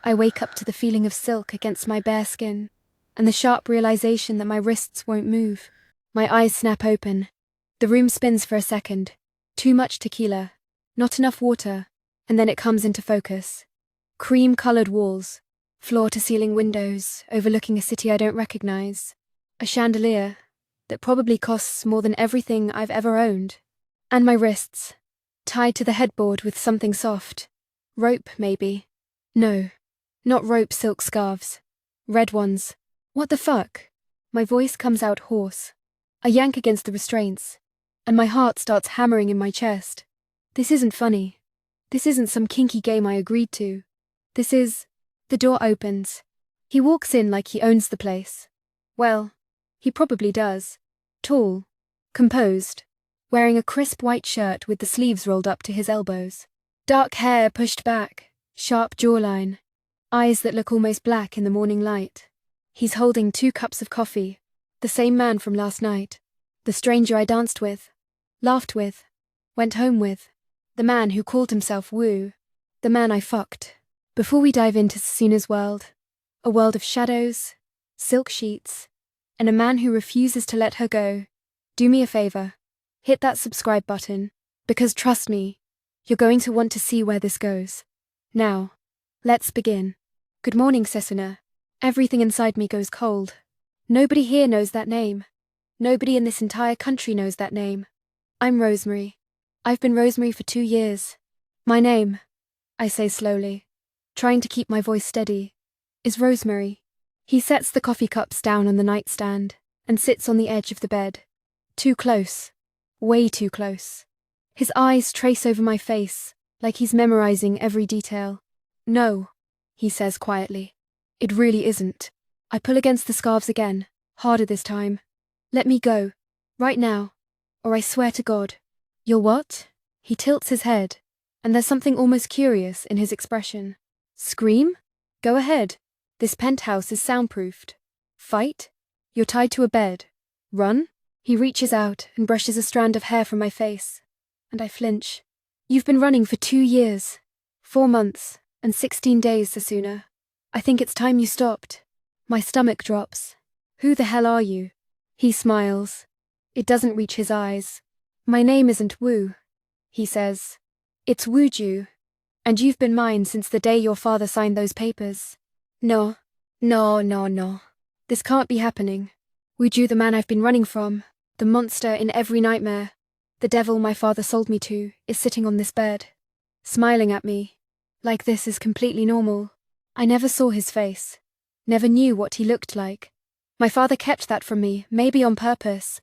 I wake up to the feeling of silk against my bare skin, and the sharp realization that my wrists won't move. My eyes snap open. The room spins for a second. Too much tequila, not enough water, and then it comes into focus. Cream-colored walls, floor-to-ceiling windows overlooking a city I don't recognize. A chandelier that probably costs more than everything I've ever owned. And my wrists, tied to the headboard with something soft. Rope, maybe. No, not rope silk scarves. Red ones. What the fuck? My voice comes out hoarse. I yank against the restraints, and my heart starts hammering in my chest. This isn't funny. This isn't some kinky game I agreed to. This is... The door opens. He walks in like he owns the place. Well, he probably does. Tall, composed, wearing a crisp white shirt with the sleeves rolled up to his elbows. Dark hair pushed back, sharp jawline, eyes that look almost black in the morning light. He's holding 2 cups of coffee, the same man from last night, the stranger I danced with, laughed with, went home with, the man who called himself Woo, the man I fucked. Before we dive into Sesuna's world, a world of shadows, silk sheets, and a man who refuses to let her go, do me a favor, hit that subscribe button, because trust me, you're going to want to see where this goes. Now, let's begin. Good morning, Sesuna. Everything inside me goes cold. Nobody here knows that name. Nobody in this entire country knows that name. I'm Rosemary. I've been Rosemary for 2 years. My name, I say slowly, trying to keep my voice steady, is Rosemary. He sets the coffee cups down on the nightstand and sits on the edge of the bed. Too close. Way too close. His eyes trace over my face, like he's memorizing every detail. No, he says quietly. It really isn't. I pull against the scarves again, harder this time. Let me go. Right now. Or I swear to God. You're what? He tilts his head, and there's something almost curious in his expression. Scream? Go ahead. This penthouse is soundproofed. Fight? You're tied to a bed. Run? He reaches out and brushes a strand of hair from my face, and I flinch. You've been running for 2 years, 4 months, and 16 days, Sesuna. I think it's time you stopped. My stomach drops. Who the hell are you? He smiles. It doesn't reach his eyes. My name isn't Woo, he says. It's Woojoo. And you've been mine since the day your father signed those papers. No. This can't be happening. Woojoo, the man I've been running from, the monster in every nightmare, the devil my father sold me to, is sitting on this bed, smiling at me. Like this is completely normal. I never saw his face. Never knew what he looked like. My father kept that from me, maybe on purpose.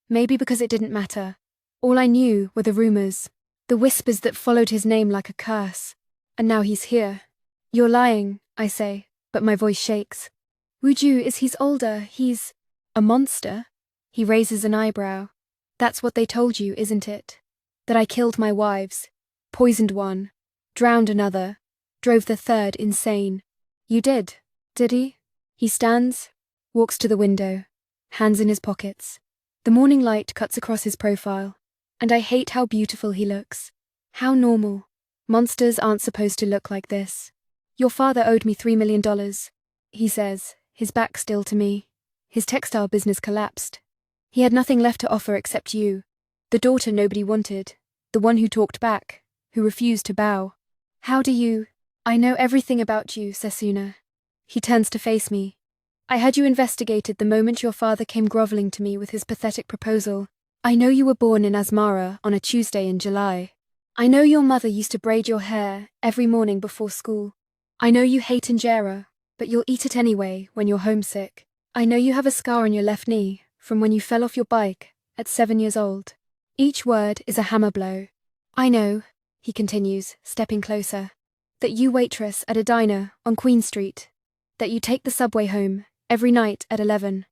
Maybe because it didn't matter. All I knew were the rumors, the whispers that followed his name like a curse. And now he's here. You're lying, I say, but my voice shakes. Woojoo, he's older, he's... A monster? He raises an eyebrow. That's what they told you, isn't it? That I killed my wives, poisoned one, drowned another, drove the third insane. You did he? He stands, walks to the window, hands in his pockets. The morning light cuts across his profile, and I hate how beautiful he looks. How normal. Monsters aren't supposed to look like this. Your father owed me $3 million, he says, his back still to me. His textile business collapsed. He had nothing left to offer except you, the daughter nobody wanted, the one who talked back, who refused to bow. How do you... I know everything about you, Sesuna. He turns to face me. I had you investigated the moment your father came groveling to me with his pathetic proposal. I know you were born in Asmara on a Tuesday in July. I know your mother used to braid your hair every morning before school. I know you hate injera, but you'll eat it anyway when you're homesick. I know you have a scar on your left knee from when you fell off your bike at 7 years old. Each word is a hammer blow. I know, he continues, stepping closer, that you waitress at a diner on Queen Street, that you take the subway home every night at 11,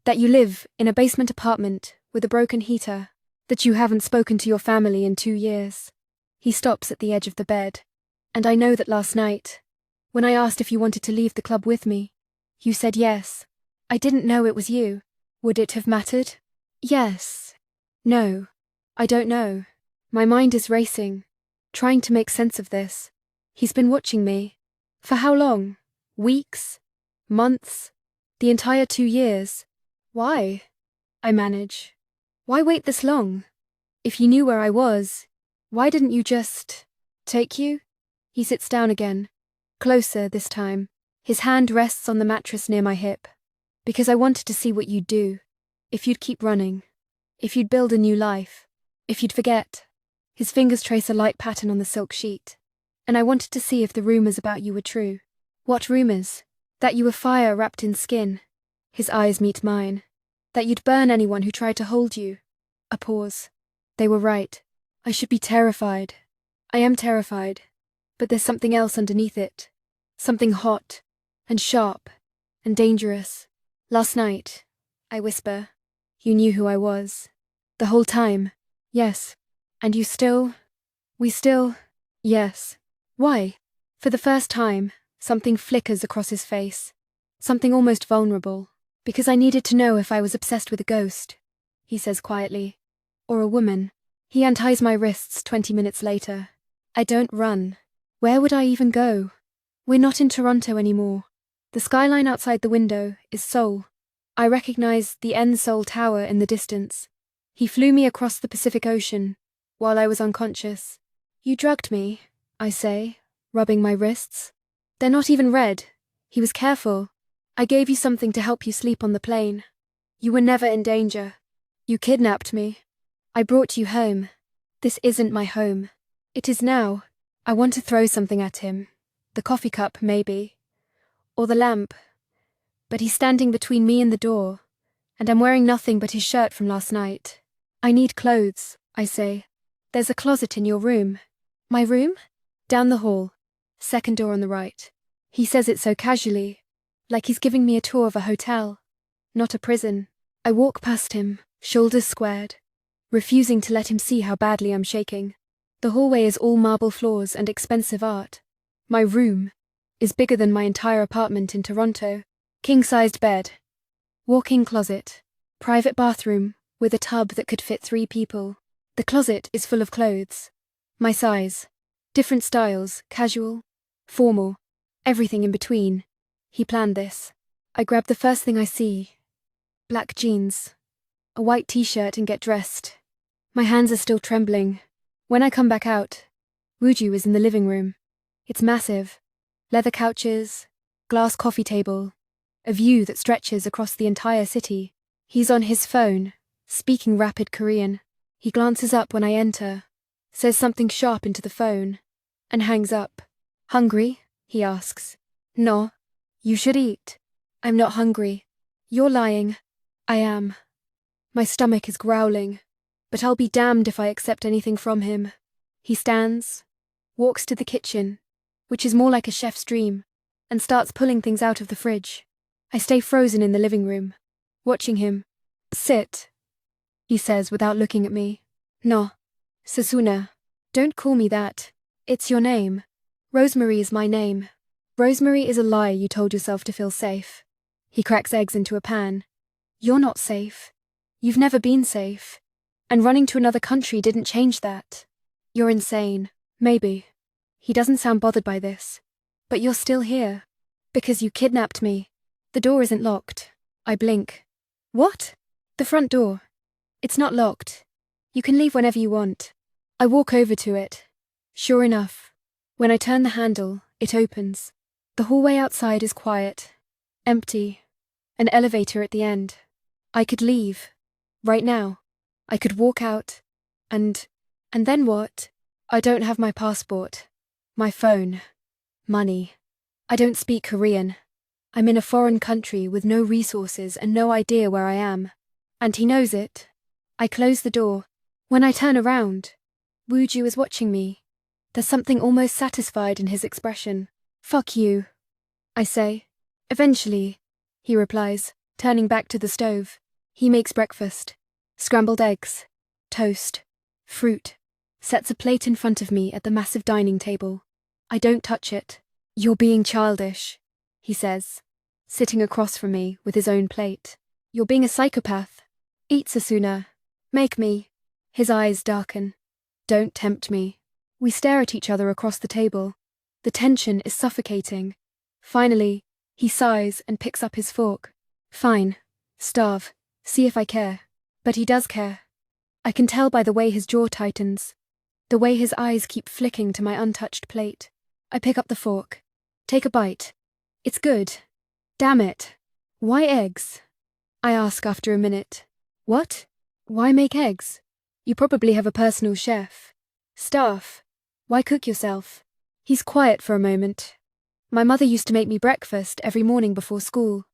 that you live in a basement apartment with a broken heater, that you haven't spoken to your family in 2 years. He stops at the edge of the bed. And I know that last night, when I asked if you wanted to leave the club with me, you said yes. I didn't know it was you. Would it have mattered? Yes. No. I don't know. My mind is racing, trying to make sense of this. He's been watching me, For how long? Weeks? Months? The entire 2 years? Why? I manage. Why wait this long? If you knew where I was, why didn't you just take you? He sits down again, closer this time. His hand rests on the mattress near my hip. Because I wanted to see what you'd do. If you'd keep running. If you'd build a new life. If you'd forget. His fingers trace a light pattern on the silk sheet. And I wanted to see if the rumors about you were true. What rumors? That you were fire wrapped in skin. His eyes meet mine. That you'd burn anyone who tried to hold you. A pause. They were right. I should be terrified. I am terrified. But there's something else underneath it. Something hot. And sharp. And dangerous. Last night, I whisper, you knew who I was. The whole time. Yes. And you still? We still? Yes. Why? For the first time, something flickers across his face. Something almost vulnerable. Because I needed to know if I was obsessed with a ghost, he says quietly. Or a woman. He unties my wrists 20 minutes later. I don't run. Where would I even go? We're not in Toronto anymore. The skyline outside the window is Seoul. I recognize the Seoul Tower in the distance. He flew me across the Pacific Ocean while I was unconscious. You drugged me, I say, rubbing my wrists. They're not even red. He was careful. I gave you something to help you sleep on the plane. You were never in danger. You kidnapped me. I brought you home. This isn't my home. It is now. I want to throw something at him. The coffee cup, maybe. Or the lamp. But he's standing between me and the door, and I'm wearing nothing but his shirt from last night. I need clothes, I say. There's a closet in your room. My room? Down the hall. Second door on the right. He says it so casually, like he's giving me a tour of a hotel, not a prison. I walk past him, shoulders squared, refusing to let him see how badly I'm shaking. The hallway is all marble floors and expensive art. My room is bigger than my entire apartment in Toronto. King-sized bed. Walk-in closet. Private bathroom with a tub that could fit 3 people. The closet is full of clothes. My size. Different styles, casual, formal, everything in between. He planned this. I grab the first thing I see. Black jeans. A white t-shirt and get dressed. My hands are still trembling. When I come back out, Woojoo is in the living room. It's massive. Leather couches, glass coffee table, a view that stretches across the entire city. He's on his phone, speaking rapid Korean. He glances up when I enter, says something sharp into the phone, and hangs up. Hungry? He asks. No. You should eat. I'm not hungry. You're lying. I am. My stomach is growling, but I'll be damned if I accept anything from him. He stands, walks to the kitchen, which is more like a chef's dream, and starts pulling things out of the fridge. I stay frozen in the living room, watching him. Sit, he says without looking at me. No. Sesuna. Don't call me that. It's your name. Rosemary is my name. Rosemary is a lie you told yourself to feel safe. He cracks eggs into a pan. You're not safe. You've never been safe. And running to another country didn't change that. You're insane. Maybe. He doesn't sound bothered by this. But you're still here. Because you kidnapped me. The door isn't locked. I blink. What? The front door. It's not locked. You can leave whenever you want. I walk over to it. Sure enough, when I turn the handle, it opens. The hallway outside is quiet. Empty. An elevator at the end. I could leave. Right now. I could walk out. And then what? I don't have my passport. My phone. Money. I don't speak Korean. I'm in a foreign country with no resources and no idea where I am. And he knows it. I close the door. When I turn around, Woojoo is watching me. There's something almost satisfied in his expression. Fuck you, I say. Eventually, he replies, turning back to the stove. He makes breakfast. Scrambled eggs, toast, fruit. Sets a plate in front of me at the massive dining table. I don't touch it. You're being childish, he says, sitting across from me with his own plate. You're being a psychopath. Eat, Sesuna. Make me. His eyes darken. Don't tempt me. We stare at each other across the table. The tension is suffocating. Finally, he sighs and picks up his fork. Fine. Starve. See if I care. But he does care. I can tell by the way his jaw tightens. The way his eyes keep flicking to my untouched plate. I pick up the fork. Take a bite. It's good. Damn it. Why eggs? I ask after a minute. What? Why make eggs? You probably have a personal chef. Staff. Why cook yourself? He's quiet for a moment. My mother used to make me breakfast every morning before school.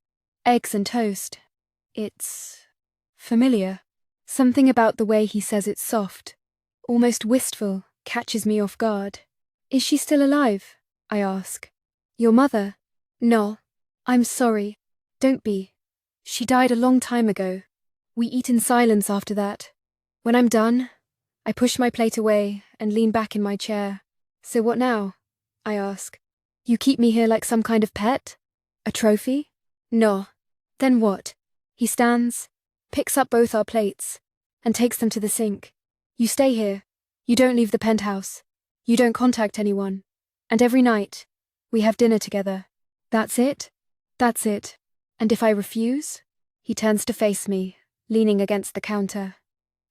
Eggs and toast. It's familiar. Something about the way he says it's soft, almost wistful, catches me off guard. Is she still alive? I ask. Your mother? No. I'm sorry. Don't be. She died a long time ago. We eat in silence after that. When I'm done, I push my plate away and lean back in my chair. So what now? I ask. You keep me here like some kind of pet? A trophy? No. Then what? He stands, picks up both our plates, and takes them to the sink. You stay here. You don't leave the penthouse. You don't contact anyone. And every night, we have dinner together. That's it? That's it. And if I refuse? He turns to face me, leaning against the counter.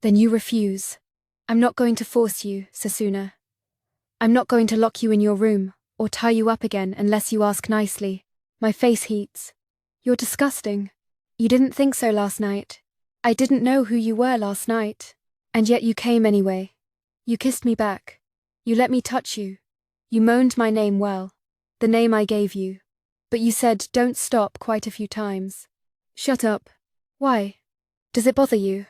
Then you refuse. I'm not going to force you, Sesuna. I'm not going to lock you in your room, or tie you up again unless you ask nicely. My face heats. You're disgusting. You didn't think so last night. I didn't know who you were last night. And yet you came anyway. You kissed me back. You let me touch you. You moaned my name well. The name I gave you. But you said don't stop quite a few times. Shut up. Why? Does it bother you?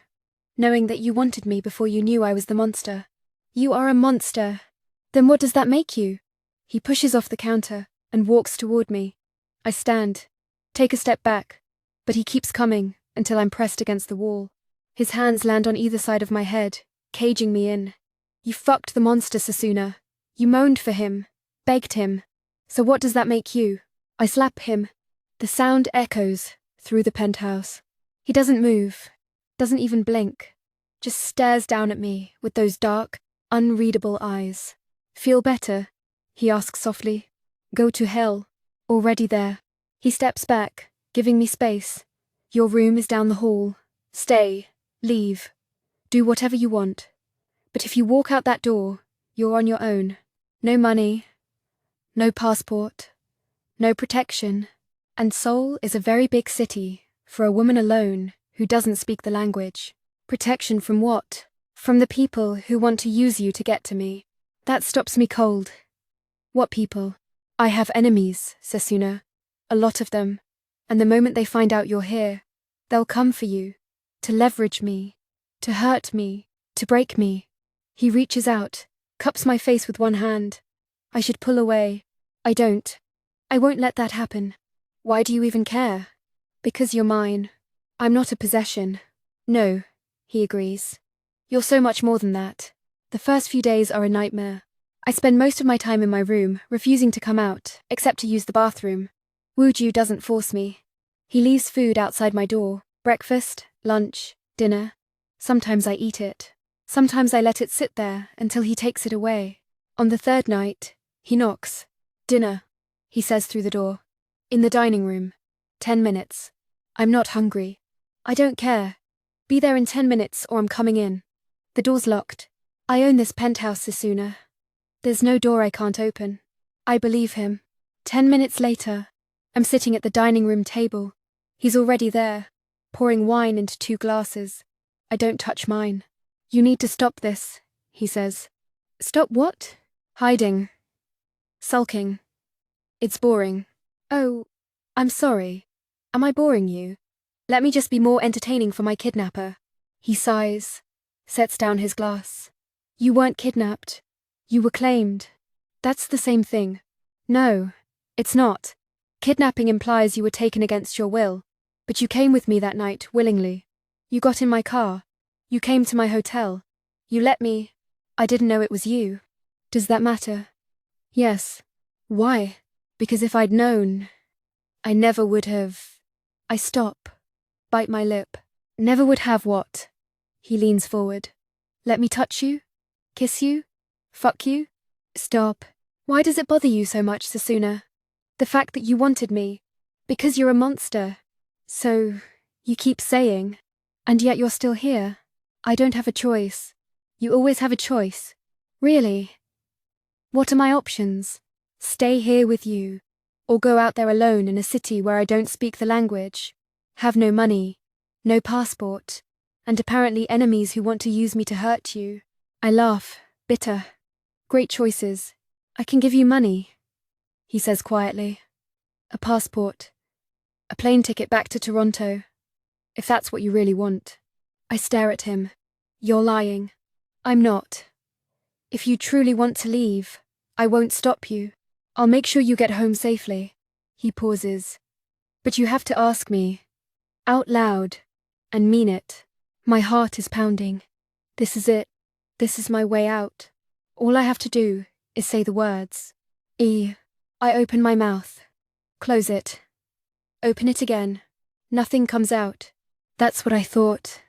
Knowing that you wanted me before you knew I was the monster. You are a monster. Then what does that make you? He pushes off the counter and walks toward me. I stand, take a step back, but he keeps coming until I'm pressed against the wall. His hands land on either side of my head, caging me in. You fucked the monster, Sesuna. You moaned for him, begged him. So what does that make you? I slap him. The sound echoes through the penthouse. He doesn't move, doesn't even blink, just stares down at me with those dark, unreadable eyes. Feel better? He asks softly. Go to hell. Already there. He steps back, giving me space. Your room is down the hall. Stay. Leave. Do whatever you want. But if you walk out that door, you're on your own. No money. No passport. No protection. And Seoul is a very big city for a woman alone who doesn't speak the language. Protection from what? From the people who want to use you to get to me. That stops me cold. What people? I have enemies, Sesuna. A lot of them. And the moment they find out you're here, they'll come for you. To leverage me. To hurt me. To break me. He reaches out, cups my face with one hand. I should pull away. I don't. I won't let that happen. Why do you even care? Because you're mine. I'm not a possession. No, he agrees. You're so much more than that. The first few days are a nightmare. I spend most of my time in my room, refusing to come out, except to use the bathroom. Woojoo doesn't force me. He leaves food outside my door. Breakfast, lunch, dinner. Sometimes I eat it. Sometimes I let it sit there until he takes it away. On the third night, he knocks. Dinner, he says through the door. In the dining room. 10 minutes. I'm not hungry. I don't care. Be there in 10 minutes or I'm coming in. The door's locked. I own this penthouse, Sesuna. There's no door I can't open. I believe him. 10 minutes later, I'm sitting at the dining room table. He's already there, pouring wine into 2 glasses. I don't touch mine. You need to stop this, he says. Stop what? Hiding. Sulking. It's boring. Oh, I'm sorry. Am I boring you? Let me just be more entertaining for my kidnapper. He sighs, sets down his glass. You weren't kidnapped. You were claimed. That's the same thing. No, it's not. Kidnapping implies you were taken against your will, but you came with me that night willingly. You got in my car. You came to my hotel. You let me. I didn't know it was you. Does that matter? Yes. Why? Because if I'd known, I never would have. I stop. Bite my lip. Never would have what? He leans forward. Let me touch you? Kiss you? Fuck you? Stop. Why does it bother you so much, Sesuna? The fact that you wanted me. Because you're a monster. So, you keep saying. And yet you're still here. I don't have a choice. You always have a choice. Really? What are my options? Stay here with you. Or go out there alone in a city where I don't speak the language. Have no money. No passport. And apparently enemies who want to use me to hurt you. I laugh, bitter. Great choices. I can give you money, he says quietly. A passport. A plane ticket back to Toronto. If that's what you really want. I stare at him. You're lying. I'm not. If you truly want to leave, I won't stop you. I'll make sure you get home safely. He pauses. But you have to ask me. Out loud. And mean it. My heart is pounding. This is it. This is my way out. All I have to do is say the words. I open my mouth. Close it. Open it again. Nothing comes out. That's what I thought.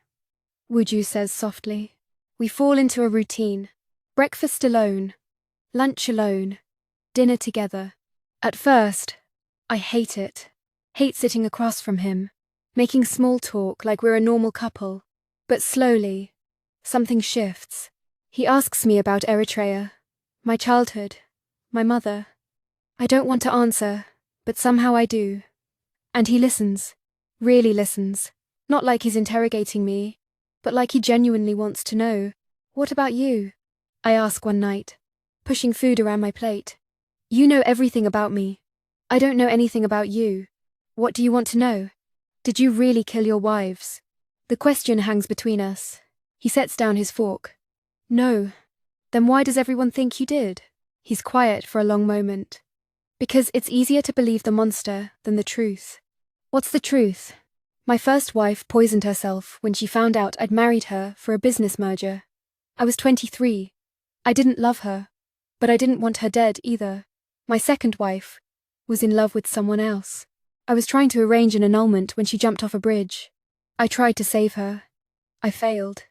Woojoo says softly. We fall into a routine. Breakfast alone. Lunch alone. Dinner together. At first, I hate it. Hate sitting across from him. Making small talk like we're a normal couple. But slowly, something shifts. He asks me about Eritrea. My childhood. My mother. I don't want to answer, but somehow I do. And he listens. Really listens. Not like he's interrogating me, but like he genuinely wants to know. What about you? I ask one night, pushing food around my plate. You know everything about me. I don't know anything about you. What do you want to know? Did you really kill your wives? The question hangs between us. He sets down his fork. No. Then why does everyone think you did? He's quiet for a long moment. Because it's easier to believe the monster than the truth. What's the truth? My first wife poisoned herself when she found out I'd married her for a business merger. I was 23. I didn't love her, but I didn't want her dead either. My second wife was in love with someone else. I was trying to arrange an annulment when she jumped off a bridge. I tried to save her. I failed.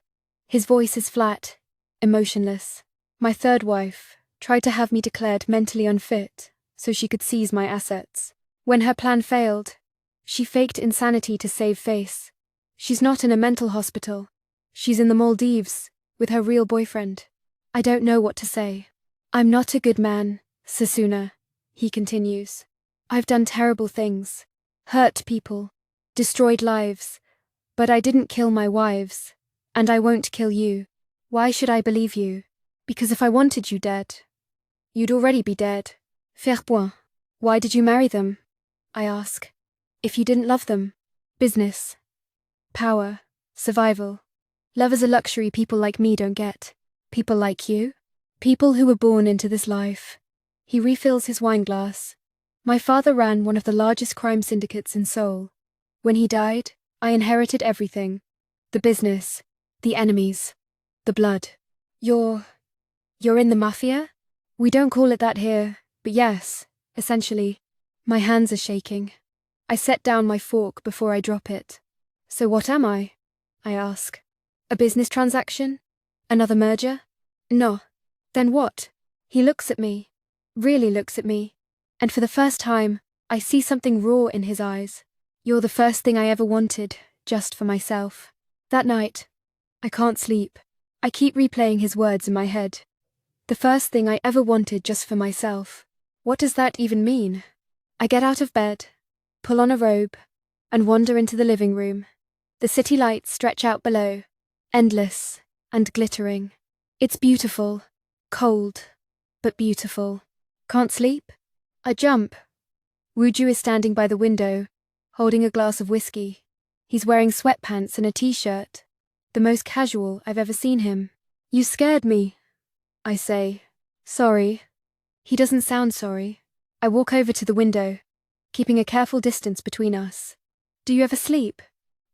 His voice is flat, emotionless. My third wife tried to have me declared mentally unfit so she could seize my assets. When her plan failed, she faked insanity to save face. She's not in a mental hospital. She's in the Maldives with her real boyfriend. I don't know what to say. I'm not a good man, Sesuna, he continues. I've done terrible things. Hurt people. Destroyed lives. But I didn't kill my wives. And I won't kill you. Why should I believe you? Because if I wanted you dead, you'd already be dead. Faire point. Why did you marry them? I ask. If you didn't love them. Business. Power. Survival. Love is a luxury people like me don't get. People like you? People who were born into this life. He refills his wine glass. My father ran one of the largest crime syndicates in Seoul. When he died, I inherited everything. The business. The enemies. The blood. You're in the Mafia? We don't call it that here, but yes, essentially. My hands are shaking. I set down my fork before I drop it. So what am I? I ask. A business transaction? Another merger? No. Then what? He looks at me. Really looks at me. And for the first time, I see something raw in his eyes. You're the first thing I ever wanted, just for myself. That night, I can't sleep. I keep replaying his words in my head. The first thing I ever wanted just for myself. What does that even mean? I get out of bed, pull on a robe, and wander into the living room. The city lights stretch out below, endless and glittering. It's beautiful, cold, but beautiful. Can't sleep? I jump. Woojoo is standing by the window, holding a glass of whiskey. He's wearing sweatpants and a t-shirt, the most casual I've ever seen him. You scared me, I say. Sorry. He doesn't sound sorry. I walk over to the window, keeping a careful distance between us. Do you ever sleep?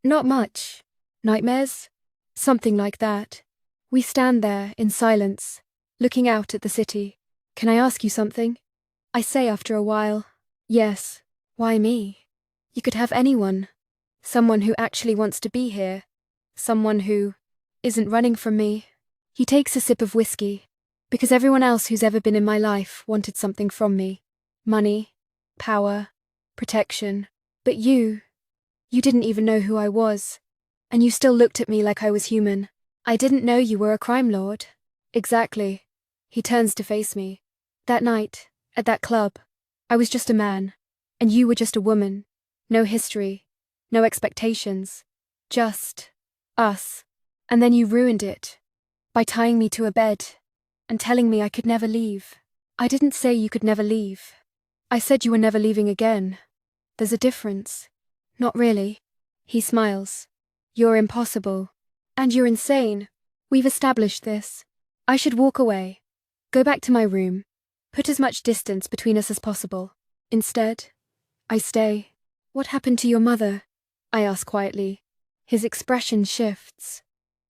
Not much. Nightmares? Something like that. We stand there in silence, looking out at the city. Can I ask you something? I say after a while. Yes. Why me? You could have anyone. Someone who actually wants to be here. Someone who isn't running from me. He takes a sip of whiskey. Because everyone else who's ever been in my life wanted something from me. Money. power, protection. But you didn't even know who I was. And you still looked at me like I was human. I didn't know you were a crime lord. Exactly. He turns to face me. That night, at that club, I was just a man. And you were just a woman. No history. No expectations. Just us. And then you ruined it. By tying me to a bed. And telling me I could never leave. I didn't say you could never leave. I said you were never leaving again. There's a difference. Not really. He smiles. You're impossible. And you're insane. We've established this. I should walk away. Go back to my room. Put as much distance between us as possible. Instead, I stay. What happened to your mother? I ask quietly. His expression shifts.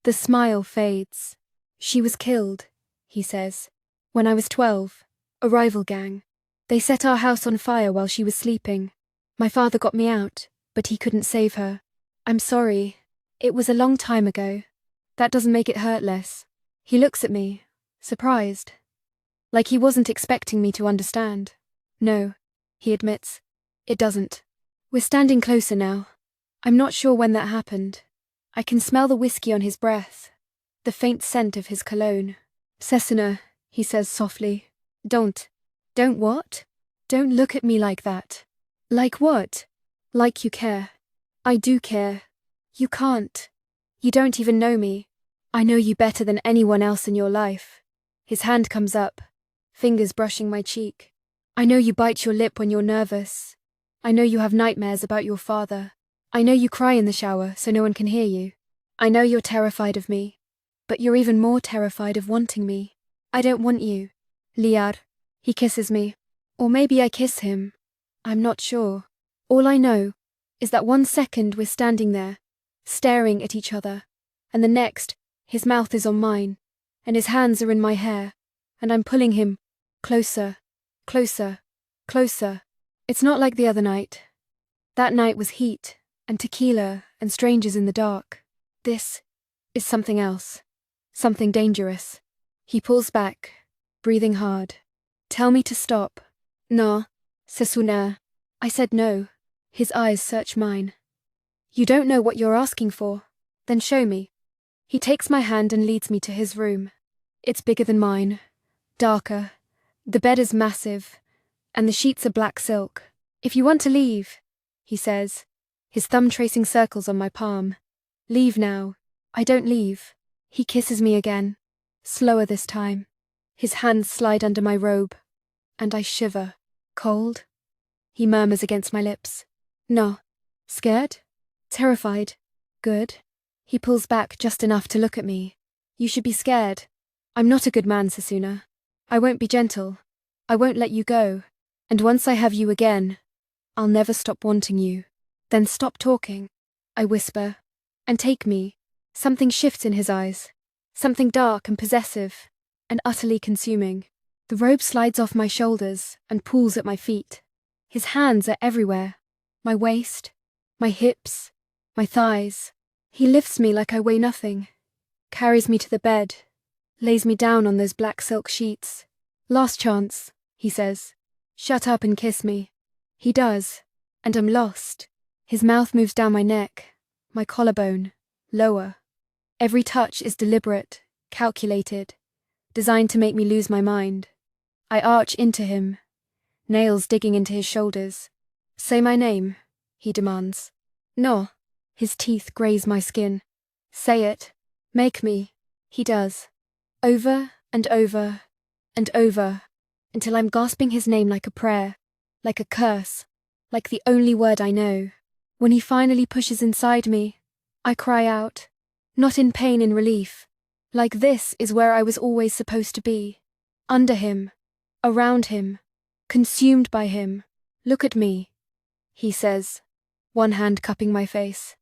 The smile fades. She was killed, he says. When I was 12, a rival gang. They set our house on fire while she was sleeping. My father got me out, but he couldn't save her. I'm sorry. It was a long time ago. That doesn't make it hurt less. He looks at me, surprised. Like he wasn't expecting me to understand. No, he admits. It doesn't. We're standing closer now. I'm not sure when that happened. I can smell the whiskey on his breath. The faint scent of his cologne. Sesuna, he says softly. Don't what? Don't look at me like that. Like what? Like you care. I do care. You can't. You don't even know me. I know you better than anyone else in your life. His hand comes up, fingers brushing my cheek. I know you bite your lip when you're nervous. I know you have nightmares about your father. I know you cry in the shower so no one can hear you. I know you're terrified of me. But you're even more terrified of wanting me. I don't want you. Liar. He kisses me. Or maybe I kiss him. I'm not sure. All I know is that 1 second we're standing there, staring at each other, and the next, his mouth is on mine, and his hands are in my hair, and I'm pulling him closer, closer, closer. It's not like the other night. That night was heat, and tequila, and strangers in the dark. This is something else. Something dangerous. He pulls back, breathing hard. Tell me to stop. No, Sesuna. I said no. His eyes search mine. You don't know what you're asking for. Then show me. He takes my hand and leads me to his room. It's bigger than mine. Darker. The bed is massive. And the sheets are black silk. If you want to leave, he says, his thumb tracing circles on my palm. Leave now. I don't leave. He kisses me again. Slower this time. His hands slide under my robe. And I shiver. Cold? He murmurs against my lips. No. Scared? Terrified? Good? He pulls back just enough to look at me. You should be scared. I'm not a good man, Sesuna. I won't be gentle. I won't let you go. And once I have you again, I'll never stop wanting you. Then stop talking, I whisper. And take me. Something shifts in his eyes. Something dark and possessive. And utterly consuming. The robe slides off my shoulders and pulls at my feet. His hands are everywhere. My waist, my hips, my thighs. He lifts me like I weigh nothing. Carries me to the bed. Lays me down on those black silk sheets. Last chance, he says. Shut up and kiss me. He does. And I'm lost. His mouth moves down my neck. My collarbone. Lower. Every touch is deliberate, calculated. Designed to make me lose my mind. I arch into him. Nails digging into his shoulders. Say my name, he demands. No. His teeth graze my skin. Say it. Make me. He does. Over and over and over, until I'm gasping his name like a prayer, like a curse, like the only word I know. When he finally pushes inside me, I cry out, not in pain, in relief. Like this is where I was always supposed to be. Under him. Around him. Consumed by him. Look at me, he says, one hand cupping my face.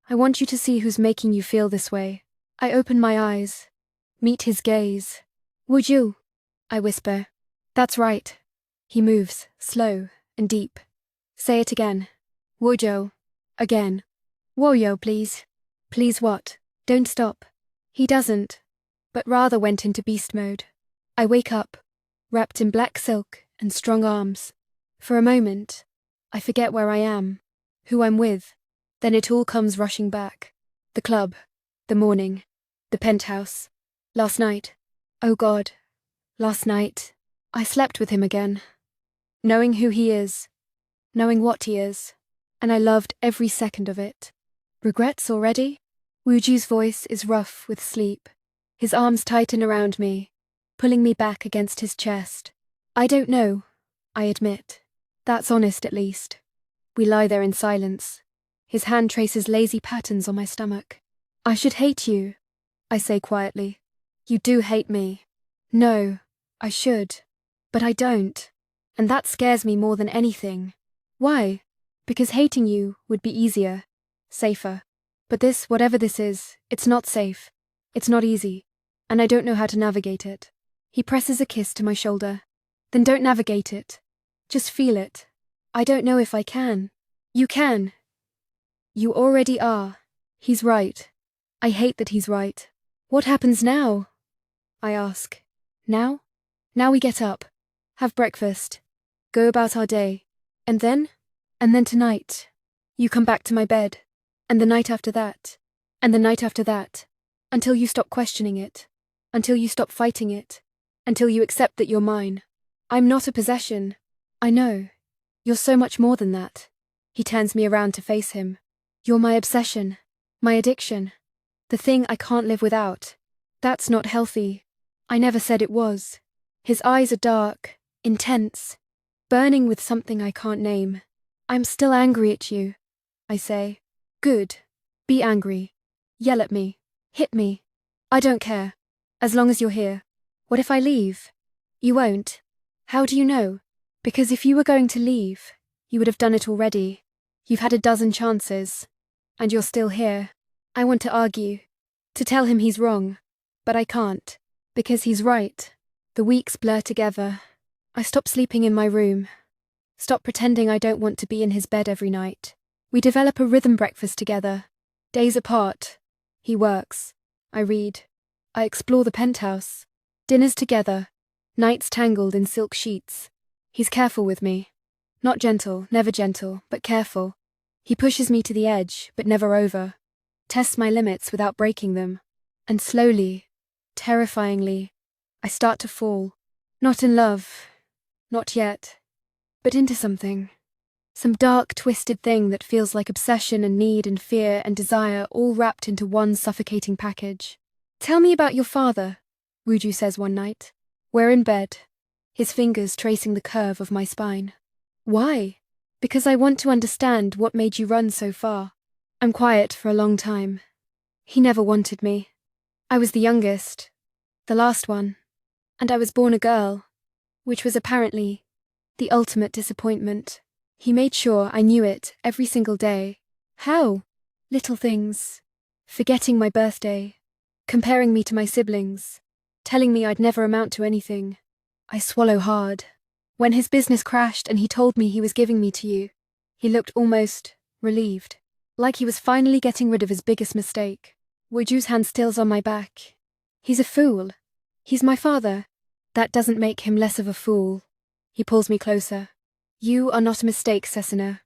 I want you to see who's making you feel this way. I open my eyes. Meet his gaze. Woojoo, I whisper. That's right. He moves, slow and deep. Say it again. Woojoo. Again. Woyo, please. Please what? Don't stop. He doesn't, but rather went into beast mode. I wake up, wrapped in black silk and strong arms. For a moment, I forget where I am, who I'm with. Then it all comes rushing back. The club, the morning, the penthouse. Last night. Oh God. Last night. I slept with him again. Knowing who he is. Knowing what he is. And I loved every second of it. Regrets already? Woojoo's voice is rough with sleep. His arms tighten around me, pulling me back against his chest. I don't know, I admit. That's honest at least. We lie there in silence. His hand traces lazy patterns on my stomach. I should hate you, I say quietly. You do hate me. No, I should. But I don't. And that scares me more than anything. Why? Because hating you would be easier, safer. But this, whatever this is, it's not safe. It's not easy. And I don't know how to navigate it. He presses a kiss to my shoulder. Then don't navigate it. Just feel it. I don't know if I can. You can. You already are. He's right. I hate that he's right. What happens now? I ask. Now? Now we get up. Have breakfast. Go about our day. And then? And then tonight. You come back to my bed. And the night after that. And the night after that. Until you stop questioning it. Until you stop fighting it. Until you accept that you're mine. I'm not a possession. I know. You're so much more than that. He turns me around to face him. You're my obsession. My addiction. The thing I can't live without. That's not healthy. I never said it was. His eyes are dark, intense, burning with something I can't name. I'm still angry at you, I say. Good. Be angry. Yell at me. Hit me. I don't care. As long as you're here. What if I leave? You won't. How do you know? Because if you were going to leave, you would have done it already. You've had a dozen chances. And you're still here. I want to argue. To tell him he's wrong. But I can't. Because he's right. The weeks blur together. I stop sleeping in my room. Stop pretending I don't want to be in his bed every night. We develop a rhythm breakfast together. Days apart. He works. I read. I explore the penthouse. Dinners together. Nights tangled in silk sheets. He's careful with me. Not gentle, never gentle, but careful. He pushes me to the edge, but never over. Tests my limits without breaking them. And slowly, terrifyingly, I start to fall. Not in love. Not yet. But into something. Some dark, twisted thing that feels like obsession and need and fear and desire all wrapped into one suffocating package. Tell me about your father, Woojoo says one night. We're in bed, his fingers tracing the curve of my spine. Why? Because I want to understand what made you run so far. I'm quiet for a long time. He never wanted me. I was the youngest, the last one, and I was born a girl, which was apparently the ultimate disappointment. He made sure I knew it every single day. How? Little things. Forgetting my birthday. Comparing me to my siblings. Telling me I'd never amount to anything. I swallow hard. When his business crashed and he told me he was giving me to you, he looked almost relieved. Like he was finally getting rid of his biggest mistake. Woojoo's hand still's on my back. He's a fool. He's my father. That doesn't make him less of a fool. He pulls me closer. You are not a mistake, Sesuna.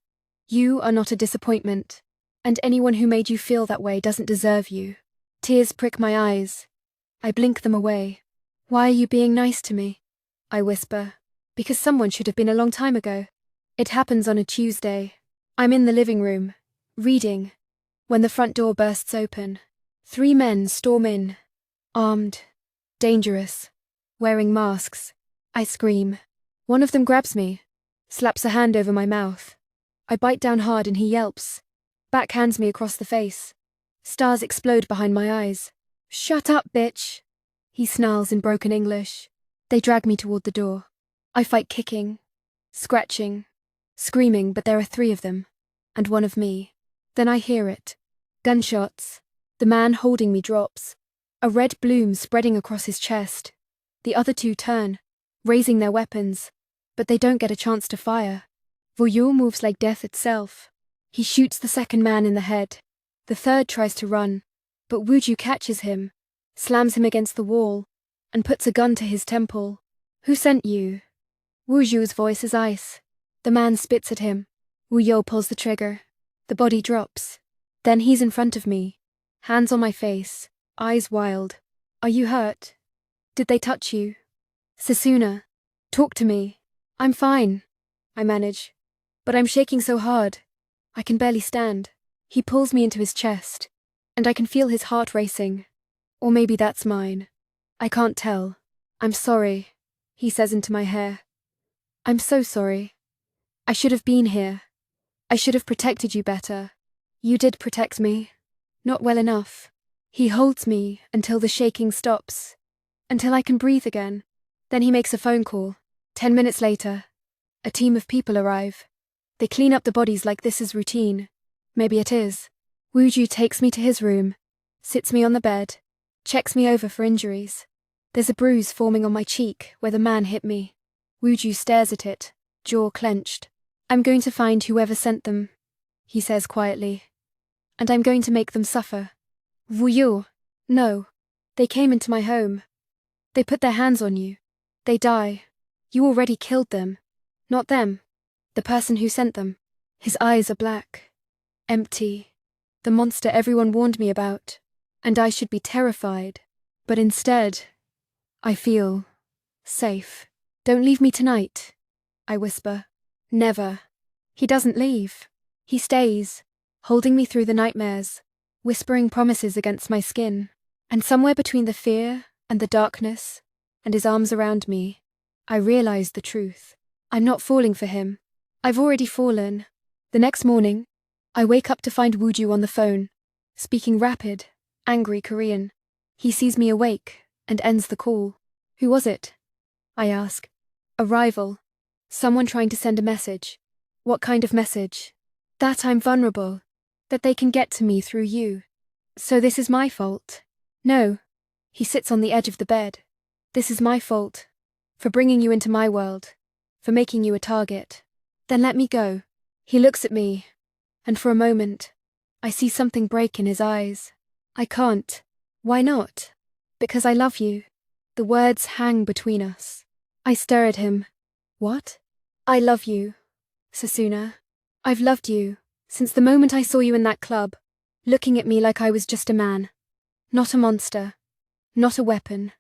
You are not a disappointment. And anyone who made you feel that way doesn't deserve you. Tears prick my eyes. I blink them away. Why are you being nice to me? I whisper. Because someone should have been a long time ago. It happens on a Tuesday. I'm in the living room, reading, when the front door bursts open. 3 men storm in, armed, dangerous, wearing masks. I scream. One of them grabs me, slaps a hand over my mouth. I bite down hard and he yelps, backhands me across the face. Stars explode behind my eyes. Shut up, bitch, he snarls in broken English. They drag me toward the door. I fight kicking, scratching, screaming, but there are 3 of them, and 1 of me. Then I hear it. Gunshots. The man holding me drops. A red bloom spreading across his chest. The other 2 turn, raising their weapons, but they don't get a chance to fire. Woojoo moves like death itself. He shoots the second man in the head. The third tries to run, but Woojoo catches him, slams him against the wall, and puts a gun to his temple. Who sent you? Woojoo's voice is ice. The man spits at him. Woojoo pulls the trigger. The body drops. Then he's in front of me. Hands on my face. Eyes wild. Are you hurt? Did they touch you? Sesuna. Talk to me. I'm fine. I manage. But I'm shaking so hard. I can barely stand. He pulls me into his chest. And I can feel his heart racing. Or maybe that's mine. I can't tell. I'm sorry, he says into my hair. I'm so sorry. I should have been here. I should have protected you better. You did protect me. Not well enough. He holds me until the shaking stops. Until I can breathe again. Then he makes a phone call. 10 minutes later, a team of people arrive. They clean up the bodies like this is routine. Maybe it is. Woojoo takes me to his room, sits me on the bed, checks me over for injuries. There's a bruise forming on my cheek where the man hit me. Woojoo stares at it, jaw clenched. I'm going to find whoever sent them, he says quietly. And I'm going to make them suffer. Woojoo. No. They came into my home. They put their hands on you. They die. You already killed them. Not them. The person who sent them. His eyes are black. Empty. The monster everyone warned me about. And I should be terrified. But instead, I feel safe. Don't leave me tonight, I whisper. Never. He doesn't leave. He stays, holding me through the nightmares, whispering promises against my skin. And somewhere between the fear and the darkness, and his arms around me, I realize the truth. I'm not falling for him. I've already fallen. The next morning, I wake up to find Woojoo on the phone, speaking rapid, angry Korean. He sees me awake and ends the call. Who was it? I ask. A rival. Someone trying to send a message. What kind of message? That I'm vulnerable. That they can get to me through you. So this is my fault. No. He sits on the edge of the bed. This is my fault. For bringing you into my world. For making you a target. Then let me go. He looks at me. And for a moment, I see something break in his eyes. I can't. Why not? Because I love you. The words hang between us. I stare at him. What? I love you, Sesuna. I've loved you since the moment I saw you in that club, looking at me like I was just a man. Not a monster. Not a weapon.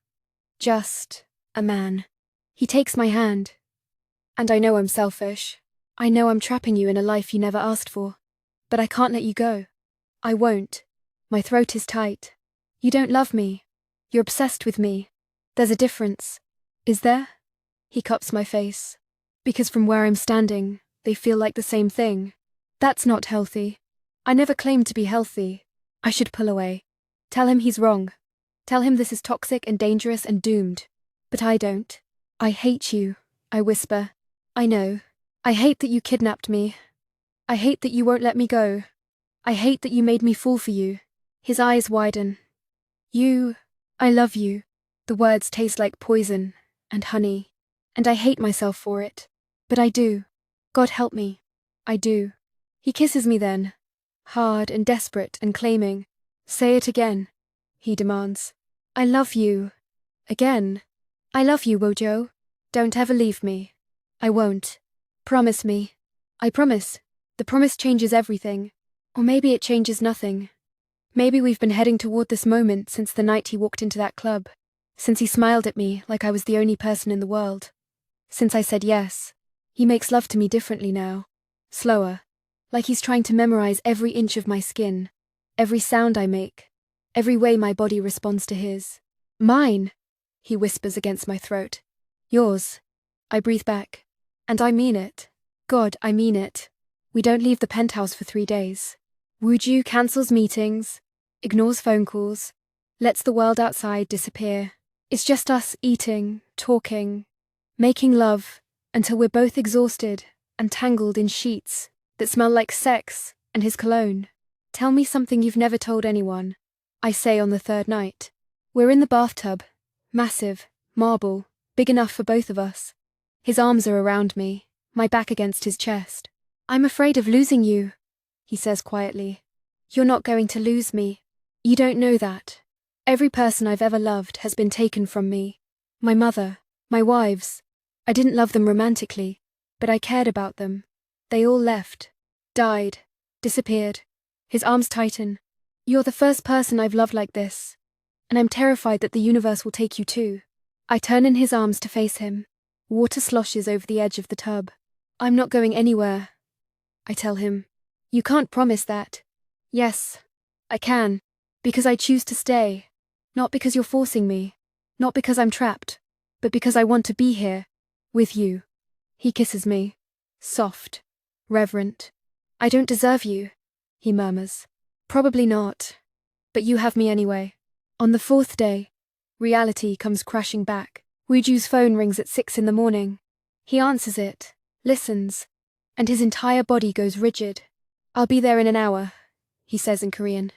Just a man. He takes my hand. And I know I'm selfish. I know I'm trapping you in a life you never asked for. But I can't let you go. I won't. My throat is tight. You don't love me. You're obsessed with me. There's a difference. Is there? He cups my face. Because from where I'm standing, they feel like the same thing. That's not healthy. I never claimed to be healthy. I should pull away. Tell him he's wrong. Tell him this is toxic and dangerous and doomed. But I don't. I hate you, I whisper. I know. I hate that you kidnapped me. I hate that you won't let me go. I hate that you made me fall for you. His eyes widen. I love you. The words taste like poison and honey. And I hate myself for it. But I do. God help me. I do. He kisses me then. Hard and desperate and claiming. Say it again, he demands. I love you. Again. I love you, Woojoo. Don't ever leave me. I won't. Promise me. I promise. The promise changes everything. Or maybe it changes nothing. Maybe we've been heading toward this moment since the night he walked into that club. Since he smiled at me like I was the only person in the world. Since I said yes. He makes love to me differently now. Slower. Like he's trying to memorize every inch of my skin. Every sound I make. Every way my body responds to his. Mine, he whispers against my throat. Yours. I breathe back. And I mean it. God, I mean it. We don't leave the penthouse for 3 days. Woojoo cancels meetings, ignores phone calls, lets the world outside disappear. It's just us eating, talking, making love, until we're both exhausted and tangled in sheets that smell like sex and his cologne. Tell me something you've never told anyone, I say on the third night. We're in the bathtub, massive, marble, big enough for both of us. His arms are around me, my back against his chest. I'm afraid of losing you, he says quietly. You're not going to lose me. You don't know that. Every person I've ever loved has been taken from me. My mother, my wives. I didn't love them romantically. But I cared about them. They all left. Died. Disappeared. His arms tighten. You're the first person I've loved like this. And I'm terrified that the universe will take you too. I turn in his arms to face him. Water sloshes over the edge of the tub. I'm not going anywhere. I tell him. You can't promise that. Yes, I can. Because I choose to stay. Not because you're forcing me. Not because I'm trapped. But because I want to be here. With you. He kisses me. Soft. Reverent. I don't deserve you, he murmurs. Probably not. But you have me anyway. On the fourth day, reality comes crashing back. Woojoo's phone rings at 6 a.m. He answers it, listens, and his entire body goes rigid. I'll be there in an hour, he says in Korean.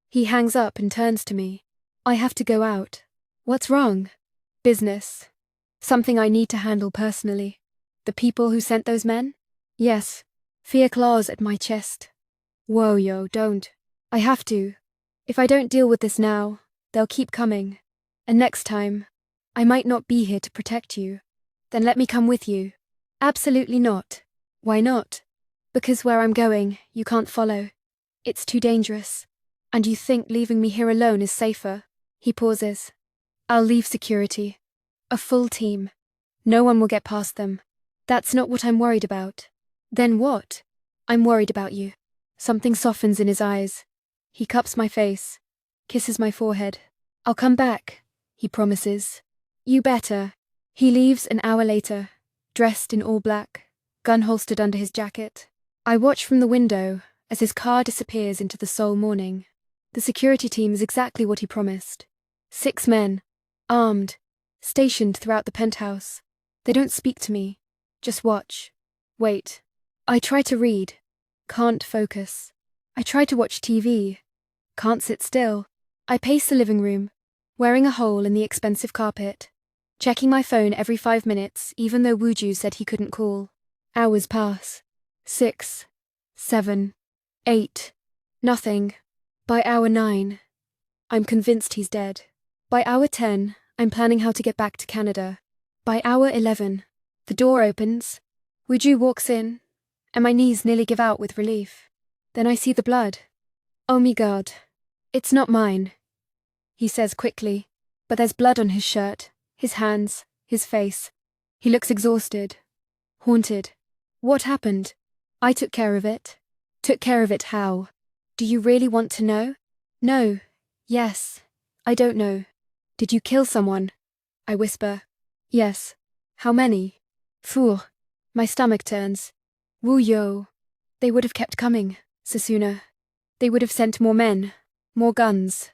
He hangs up and turns to me. I have to go out. What's wrong? Business. Something I need to handle personally. The people who sent those men? Yes. Fear claws at my chest. Whoa, yo, don't. I have to. If I don't deal with this now, they'll keep coming. And next time, I might not be here to protect you. Then let me come with you. Absolutely not. Why not? Because where I'm going, you can't follow. It's too dangerous. And you think leaving me here alone is safer. He pauses. I'll leave security. A full team. No one will get past them. That's not what I'm worried about. Then what? I'm worried about you. Something softens in his eyes. He cups my face. Kisses my forehead. I'll come back, he promises. You better. He leaves an hour later, dressed in all black, gun holstered under his jacket. I watch from the window as his car disappears into the Seoul morning. The security team is exactly what he promised. 6 men, armed, stationed throughout the penthouse. They don't speak to me, just watch. Wait. I try to read. Can't focus. I try to watch TV. Can't sit still. I pace the living room, wearing a hole in the expensive carpet, checking my phone every 5 minutes even though Woojoo said he couldn't call. Hours pass. 6, 7, 8. Nothing. By hour 9, I'm convinced he's dead. By hour 10, I'm planning how to get back to Canada. By hour 11, the door opens. Woojoo walks in, and my knees nearly give out with relief. Then I see the blood. Oh my God. It's not mine, he says quickly, but there's blood on his shirt, his hands, his face. He looks exhausted, haunted. What happened? I took care of it. Took care of it how? Do you really want to know? No. Yes. I don't know. Did you kill someone? I whisper. Yes. How many? Four. My stomach turns. Woojoo. They would have kept coming, Sesuna. They would have sent more men, more guns.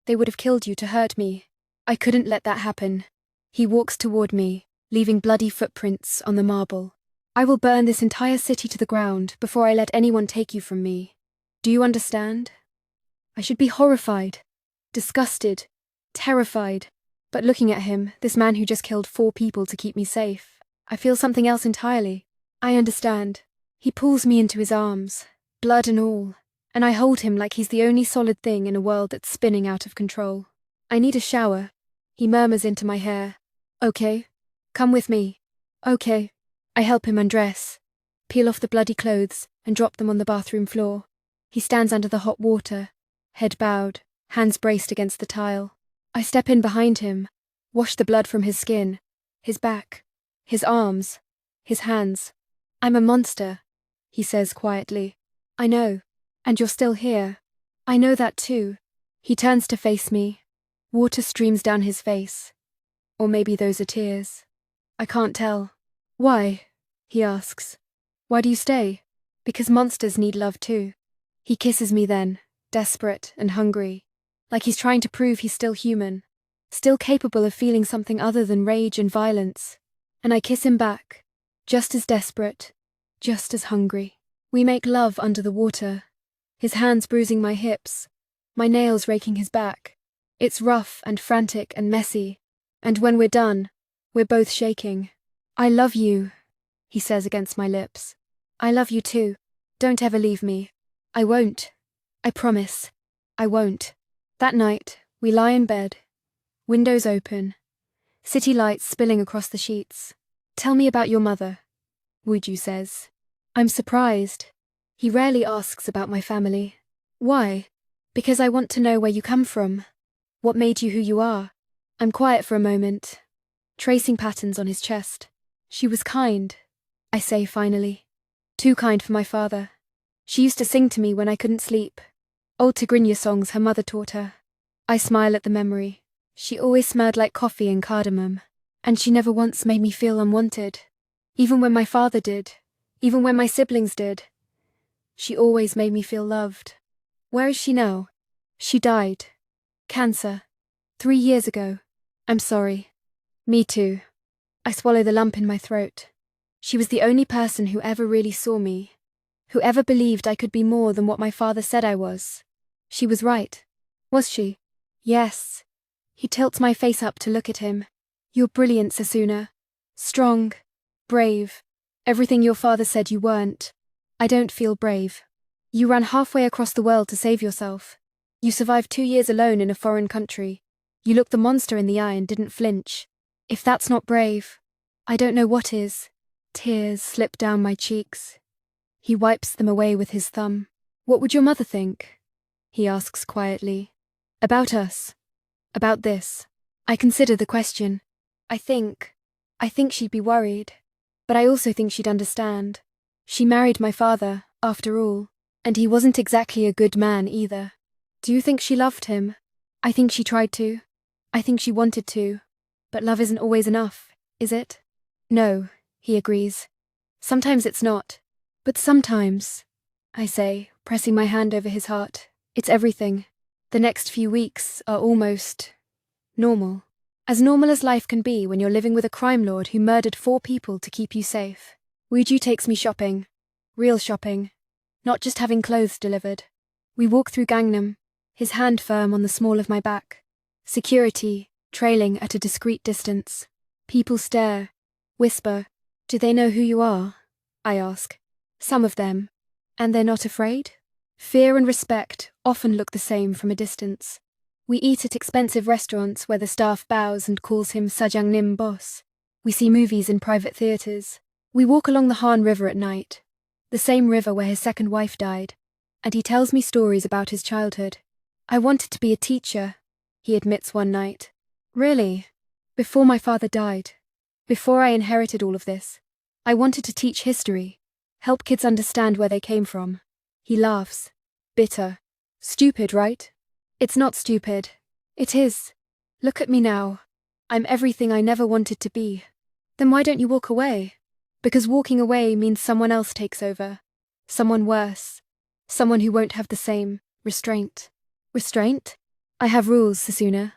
They would have killed you to hurt me. I couldn't let that happen. He walks toward me, leaving bloody footprints on the marble. I will burn this entire city to the ground before I let anyone take you from me. Do you understand? I should be horrified, disgusted, terrified. But looking at him, this man who just killed 4 people to keep me safe, I feel something else entirely. I understand. He pulls me into his arms, blood and all, and I hold him like he's the only solid thing in a world that's spinning out of control. I need a shower. He murmurs into my hair. Okay. Come with me. Okay. I help him undress, peel off the bloody clothes and drop them on the bathroom floor. He stands under the hot water, head bowed, hands braced against the tile. I step in behind him, wash the blood from his skin, his back, his arms, his hands. I'm a monster, he says quietly. I know. And you're still here. I know that too. He turns to face me. Water streams down his face. Or maybe those are tears. I can't tell. Why? He asks. Why do you stay? Because monsters need love too. He kisses me then, desperate and hungry, like he's trying to prove he's still human, still capable of feeling something other than rage and violence. And I kiss him back, just as desperate, just as hungry. We make love under the water, his hands bruising my hips, my nails raking his back. It's rough and frantic and messy, and when we're done, we're both shaking. I love you, he says against my lips. I love you too. Don't ever leave me. I won't. I promise. I won't. That night, we lie in bed, windows open, city lights spilling across the sheets. Tell me about your mother. Woojoo says. I'm surprised. He rarely asks about my family. Why? Because I want to know where you come from. What made you who you are? I'm quiet for a moment, tracing patterns on his chest. She was kind, I say finally. Too kind for my father. She used to sing to me when I couldn't sleep. Old Tigrinya songs her mother taught her. I smile at the memory. She always smelled like coffee and cardamom, and she never once made me feel unwanted. Even when my father did, even when my siblings did, she always made me feel loved. Where is she now? She died. Cancer. 3 years ago. I'm sorry. Me too. I swallow the lump in my throat. She was the only person who ever really saw me, who ever believed I could be more than what my father said I was. She was right. Was she? Yes. He tilts my face up to look at him. You're brilliant, Sesuna. Strong. Brave. Everything your father said you weren't. I don't feel brave. You ran halfway across the world to save yourself. You survived 2 years alone in a foreign country. You looked the monster in the eye and didn't flinch. If that's not brave, I don't know what is. Tears slip down my cheeks. He wipes them away with his thumb. What would your mother think? He asks quietly. About us. About this. I consider the question. I think she'd be worried. But I also think she'd understand. She married my father, after all, and he wasn't exactly a good man either. Do you think she loved him? I think she tried to. I think she wanted to. But love isn't always enough, is it? No, he agrees. Sometimes it's not. But sometimes, I say, pressing my hand over his heart, it's everything. The next few weeks are almost normal. As normal as life can be when you're living with a crime lord who murdered 4 people to keep you safe. Woojoo takes me shopping. Real shopping. Not just having clothes delivered. We walk through Gangnam, his hand firm on the small of my back. Security, trailing at a discreet distance. People stare, whisper. Do they know who you are? I ask. Some of them. And they're not afraid? Fear and respect often look the same from a distance. We eat at expensive restaurants where the staff bows and calls him Sajangnim boss. We see movies in private theatres. We walk along the Han River at night, the same river where his second wife died, and he tells me stories about his childhood. I wanted to be a teacher, he admits one night. Really? Before my father died. Before I inherited all of this. I wanted to teach history, help kids understand where they came from. He laughs. Bitter. Stupid, right? It's not stupid. It is. Look at me now. I'm everything I never wanted to be. Then why don't you walk away? Because walking away means someone else takes over. Someone worse. Someone who won't have the same restraint. Restraint? I have rules, Sesuna.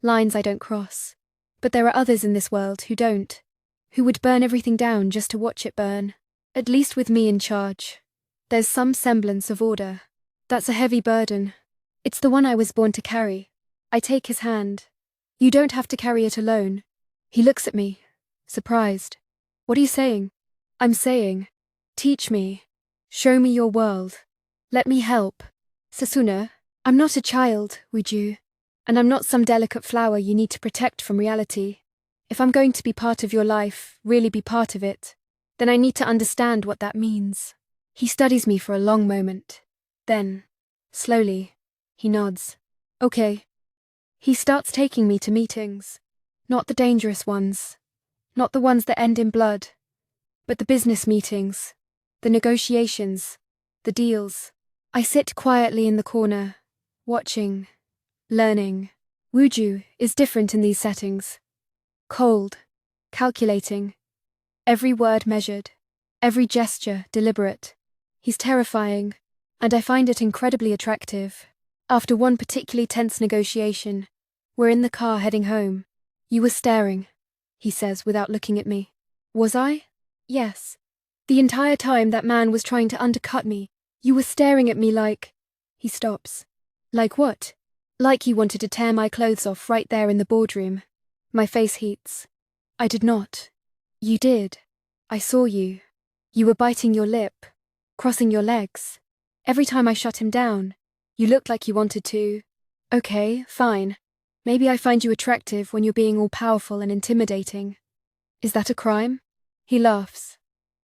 Lines I don't cross. But there are others in this world who don't. Who would burn everything down just to watch it burn. At least with me in charge. There's some semblance of order. That's a heavy burden. It's the one I was born to carry. I take his hand. You don't have to carry it alone. He looks at me, surprised. What are you saying? I'm saying, teach me. Show me your world. Let me help. Sesuna, I'm not a child, Woojoo. And I'm not some delicate flower you need to protect from reality. If I'm going to be part of your life, really be part of it, then I need to understand what that means. He studies me for a long moment. Then, slowly, he nods. Okay. He starts taking me to meetings. Not the dangerous ones. Not the ones that end in blood. But the business meetings. The negotiations. The deals. I sit quietly in the corner, watching, learning. Woojoo is different in these settings. Cold. Calculating. Every word measured. Every gesture deliberate. He's terrifying, and I find it incredibly attractive. After one particularly tense negotiation, we're in the car heading home. You were staring, he says without looking at me. Was I? Yes. The entire time that man was trying to undercut me, you were staring at me like... He stops. Like what? Like you wanted to tear my clothes off right there in the boardroom. My face heats. I did not. You did. I saw you. You were biting your lip, crossing your legs. Every time I shut him down, you looked like you wanted to. Okay, fine. Maybe I find you attractive when you're being all powerful and intimidating. Is that a crime? He laughs.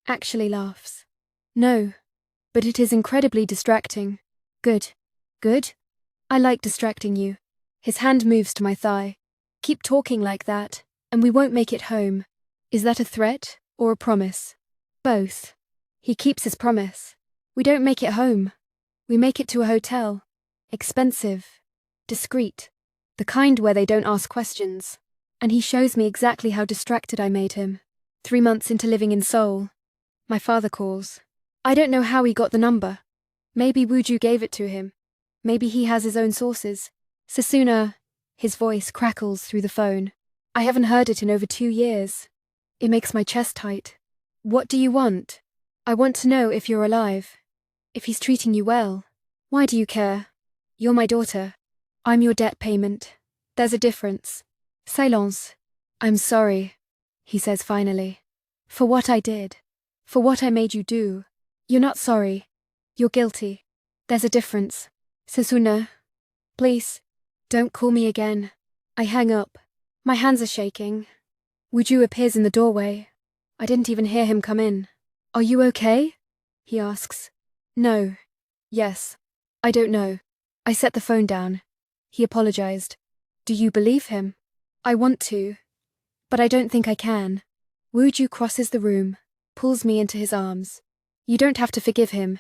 actually laughs. No, but it is incredibly distracting. Good. Good? I like distracting you. His hand moves to my thigh. Keep talking like that, and we won't make it home. Is that a threat or a promise? Both. He keeps his promise. We don't make it home. We make it to a hotel. Expensive. Discreet. The kind where they don't ask questions. And he shows me exactly how distracted I made him. 3 months into living in Seoul. My father calls. I don't know how he got the number. Maybe Woojoo gave it to him. Maybe he has his own sources. Sesuna. His voice crackles through the phone. I haven't heard it in over 2 years. It makes my chest tight. What do you want? I want to know if you're alive. If he's treating you well. Why do you care? You're my daughter. I'm your debt payment. There's a difference. Silence. I'm sorry, he says finally. For what I did. For what I made you do. You're not sorry. You're guilty. There's a difference. Sesuna. Please. Don't call me again. I hang up. My hands are shaking. Woojoo appears in the doorway. I didn't even hear him come in. Are you okay? He asks. No. Yes. I don't know. I set the phone down. He apologized. Do you believe him? I want to, but I don't think I can. Woojoo crosses the room, pulls me into his arms. You don't have to forgive him.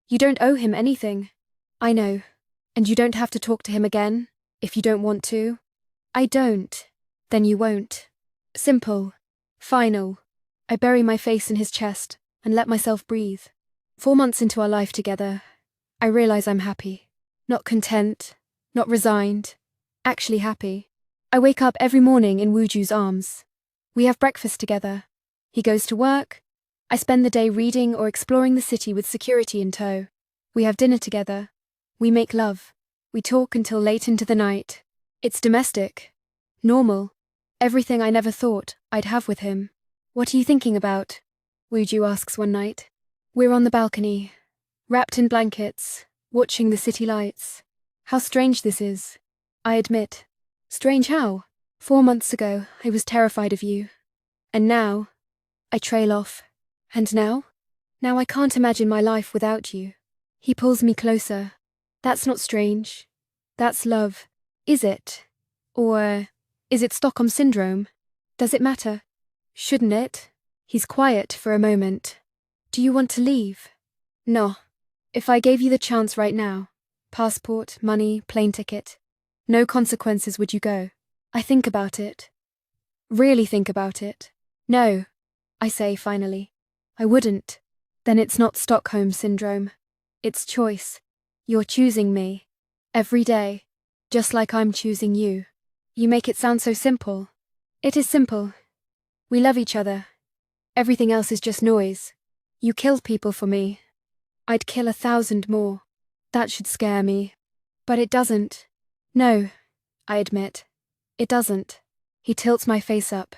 You don't owe him anything. I know. And you don't have to talk to him again, if you don't want to. I don't. Then you won't. Simple. Final. I bury my face in his chest and let myself breathe. 4 months into our life together, I realize I'm happy. Not content, not resigned, actually happy. I wake up every morning in Woojoo's arms. We have breakfast together. He goes to work. I spend the day reading or exploring the city with security in tow. We have dinner together. We make love. We talk until late into the night. It's domestic. Normal. Everything I never thought I'd have with him. What are you thinking about? Woojoo asks one night. We're on the balcony, wrapped in blankets, watching the city lights. How strange this is. I admit. Strange how? 4 months ago, I was terrified of you. And now, I trail off. And now? Now I can't imagine my life without you. He pulls me closer. That's not strange. That's love. Is it? Or is it Stockholm Syndrome? Does it matter? Shouldn't it? He's quiet for a moment. Do you want to leave? No. If I gave you the chance right now, passport, money, plane ticket, no consequences, would you go? I think about it. Really think about it. No, I say finally. I wouldn't. Then it's not Stockholm Syndrome. It's choice. You're choosing me. Every day. Just like I'm choosing you. You make it sound so simple. It is simple. We love each other. Everything else is just noise. You killed people for me. I'd kill 1,000 more. That should scare me. But it doesn't. No, I admit. It doesn't. He tilts my face up,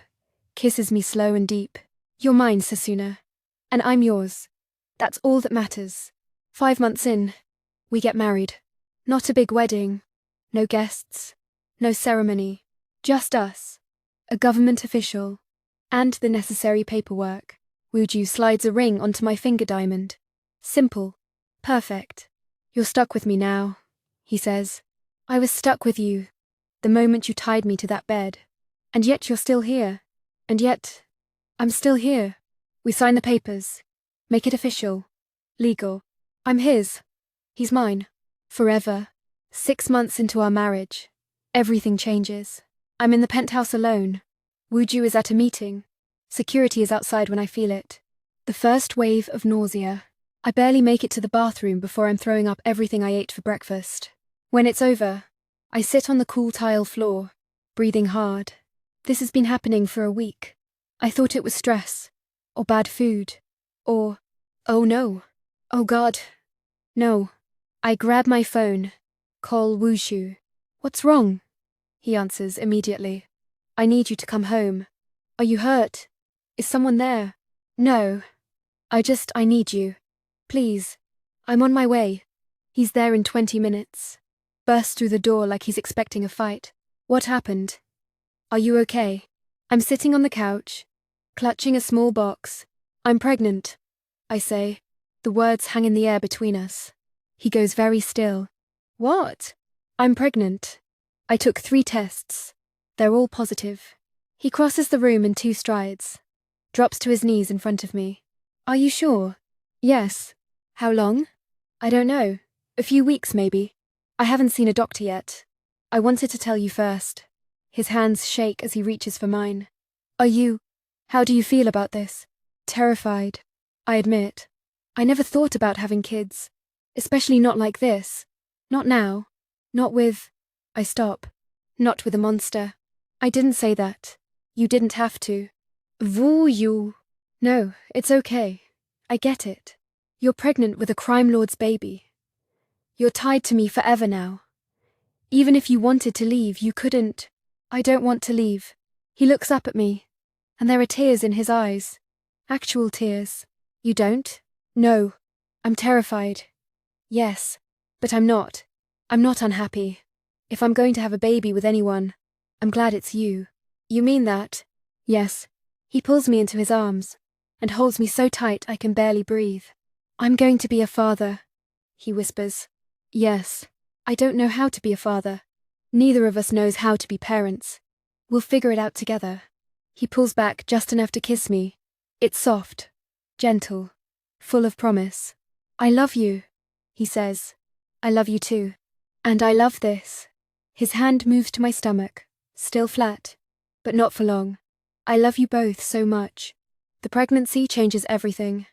kisses me slow and deep. You're mine, Sesuna. And I'm yours. That's all that matters. 5 months in, we get married. Not a big wedding. No guests. No ceremony. Just us. A government official. And the necessary paperwork. Woojoo slides a ring onto my finger diamond. Simple. Perfect. You're stuck with me now, he says. I was stuck with you the moment you tied me to that bed. And yet you're still here. And yet, I'm still here. We sign the papers. Make it official. Legal. I'm his. He's mine. Forever. 6 months into our marriage. Everything changes. I'm in the penthouse alone. Woojoo is at a meeting. Security is outside when I feel it. The first wave of nausea. I barely make it to the bathroom before I'm throwing up everything I ate for breakfast. When it's over, I sit on the cool tile floor, breathing hard. This has been happening for a week. I thought it was stress, or bad food, or, oh no, oh God, no. I grab my phone, call Woojoo. What's wrong? He answers immediately. I need you to come home. Are you hurt? Is someone there? No. I need you. Please. I'm on my way. He's there in 20 minutes. Bursts through the door like he's expecting a fight. What happened? Are you okay? I'm sitting on the couch, clutching a small box, I'm pregnant, I say. The words hang in the air between us. He goes very still. What? I'm pregnant. I took 3 tests. They're all positive. He crosses the room in 2 strides. Drops to his knees in front of me. Are you sure? Yes. How long? I don't know. A few weeks, maybe. I haven't seen a doctor yet. I wanted to tell you first. His hands shake as he reaches for mine. How do you feel about this? Terrified. I admit. I never thought about having kids. Especially not like this. Not now. Not with... I stop. Not with a monster. I didn't say that. You didn't have to. Woojoo. No, it's okay. I get it. You're pregnant with a crime lord's baby. You're tied to me forever now. Even if you wanted to leave, you couldn't. I don't want to leave. He looks up at me, and there are tears in his eyes. Actual tears. You don't? No. I'm terrified. Yes, but I'm not. I'm not unhappy. If I'm going to have a baby with anyone, I'm glad it's you. You mean that? Yes. He pulls me into his arms and holds me so tight I can barely breathe. I'm going to be a father, he whispers. Yes. I don't know how to be a father. Neither of us knows how to be parents. We'll figure it out together. He pulls back just enough to kiss me. It's soft, gentle, full of promise. I love you, he says. I love you too. And I love this. His hand moves to my stomach, still flat, but not for long. I love you both so much. The pregnancy changes everything.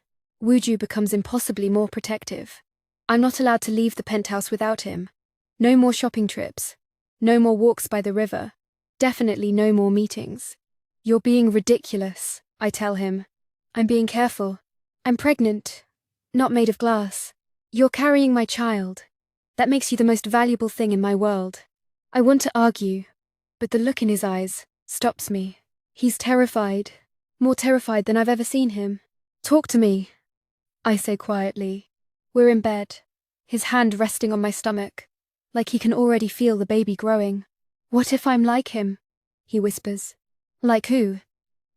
Woojoo becomes impossibly more protective. I'm not allowed to leave the penthouse without him. No more shopping trips. No more walks by the river. Definitely no more meetings. You're being ridiculous, I tell him. I'm being careful. I'm pregnant. Not made of glass. You're carrying my child. That makes you the most valuable thing in my world. I want to argue, but the look in his eyes stops me. He's terrified. More terrified than I've ever seen him. Talk to me, I say quietly. We're in bed, his hand resting on my stomach, like he can already feel the baby growing. What if I'm like him? He whispers. Like who?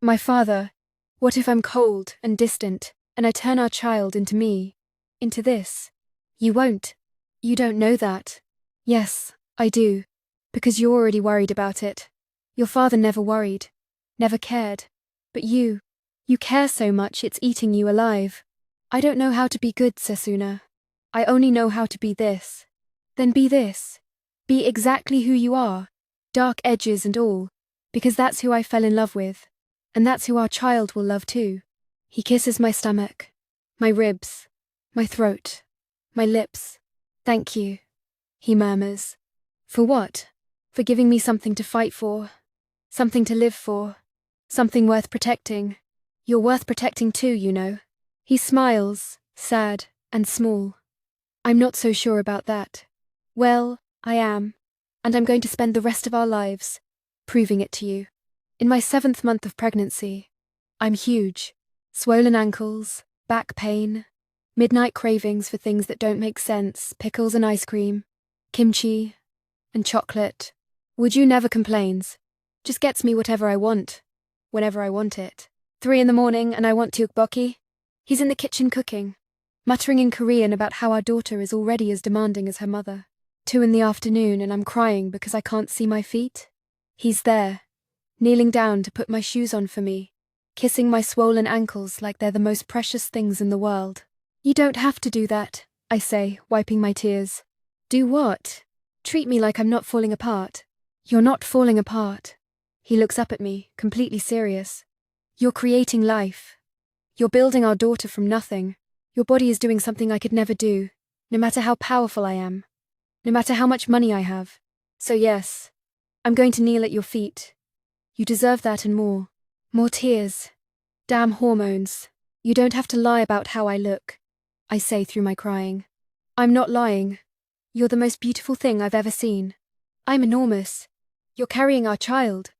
My father. What if I'm cold and distant, and I turn our child into me? Into this? You won't. You don't know that. Yes, I do. Because you're already worried about it. Your father never worried. Never cared. But you care so much it's eating you alive. I don't know how to be good, Sesuna. I only know how to be this. Then be this. Be exactly who you are. Dark edges and all. Because that's who I fell in love with. And that's who our child will love too. He kisses my stomach, my ribs, my throat, my lips. Thank you, he murmurs. For what? For giving me something to fight for. Something to live for. Something worth protecting. You're worth protecting too, you know. He smiles, sad and small. I'm not so sure about that. Well, I am. And I'm going to spend the rest of our lives proving it to you. In my 7th month of pregnancy, I'm huge. Swollen ankles, back pain, midnight cravings for things that don't make sense, pickles and ice cream, kimchi and chocolate. Woojoo never complains. Just gets me whatever I want, whenever I want it. 3 in the morning and I want tteokbokki. He's in the kitchen cooking, muttering in Korean about how our daughter is already as demanding as her mother. 2 in the afternoon and I'm crying because I can't see my feet. He's there, kneeling down to put my shoes on for me, kissing my swollen ankles like they're the most precious things in the world. You don't have to do that, I say, wiping my tears. Do what? Treat me like I'm not falling apart. You're not falling apart. He looks up at me, completely serious. You're creating life. You're building our daughter from nothing. Your body is doing something I could never do, no matter how powerful I am, no matter how much money I have. So yes, I'm going to kneel at your feet. You deserve that and more. More tears. Damn hormones. You don't have to lie about how I look, I say through my crying. I'm not lying. You're the most beautiful thing I've ever seen. I'm enormous. You're carrying our child.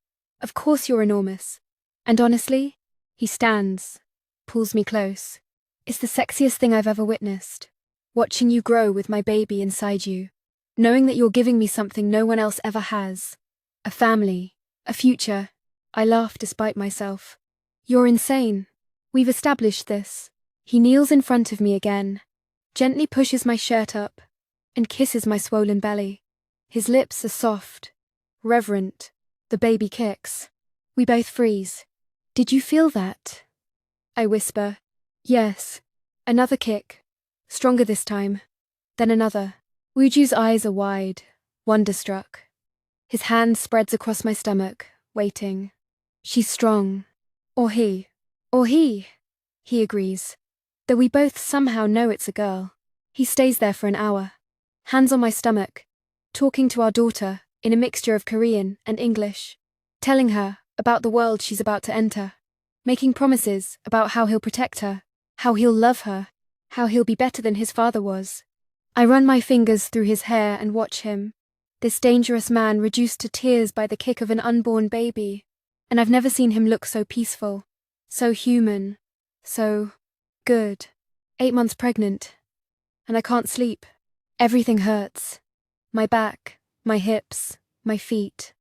Of course you're enormous. And honestly, he stands, pulls me close. It's the sexiest thing I've ever witnessed. Watching you grow with my baby inside you. Knowing that you're giving me something no one else ever has. A family. A future. I laugh despite myself. You're insane. We've established this. He kneels in front of me again, gently pushes my shirt up, and kisses my swollen belly. His lips are soft, reverent. The baby kicks. We both freeze. Did you feel that? I whisper. Yes. Another kick. Stronger this time. Then another. Woojoo's eyes are wide, wonderstruck. His hand spreads across my stomach, waiting. She's strong. Or he. Or he. He agrees. Though we both somehow know it's a girl. He stays there for an hour. Hands on my stomach. Talking to our daughter in a mixture of Korean and English. Telling her about the world she's about to enter. Making promises about how he'll protect her. How he'll love her. How he'll be better than his father was. I run my fingers through his hair and watch him. This dangerous man reduced to tears by the kick of an unborn baby. And I've never seen him look so peaceful. So human. So good. 8 months pregnant. And I can't sleep. Everything hurts. My back, my hips, my feet.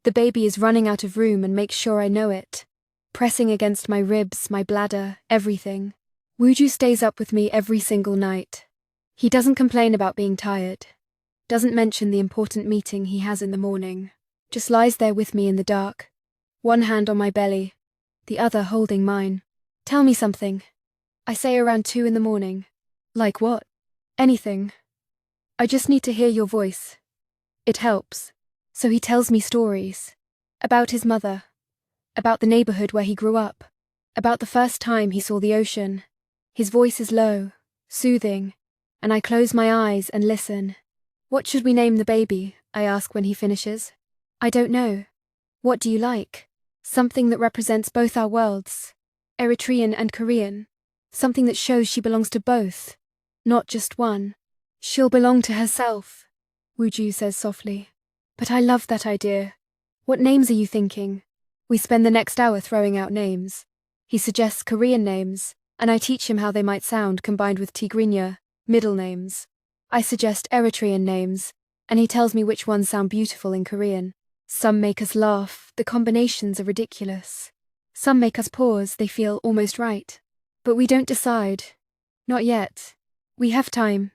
The baby is running out of room and makes sure I know it. Pressing against my ribs, my bladder, everything. Woojoo stays up with me every single night. He doesn't complain about being tired. Doesn't mention the important meeting he has in the morning. Just lies there with me in the dark. One hand on my belly, the other holding mine. Tell me something. I say around 2 a.m. Like what? Anything. I just need to hear your voice. It helps. So he tells me stories. About his mother. About the neighborhood where he grew up. About the first time he saw the ocean. His voice is low, soothing, and I close my eyes and listen. What should we name the baby? I ask when he finishes. I don't know. What do you like? Something that represents both our worlds. Eritrean and Korean. Something that shows she belongs to both. Not just one. She'll belong to herself, Woojoo says softly. But I love that idea. What names are you thinking? We spend the next hour throwing out names. He suggests Korean names, and I teach him how they might sound combined with Tigrinya, middle names. I suggest Eritrean names, and he tells me which ones sound beautiful in Korean. Some make us laugh, the combinations are ridiculous. Some make us pause, they feel almost right. But we don't decide. Not yet. We have time,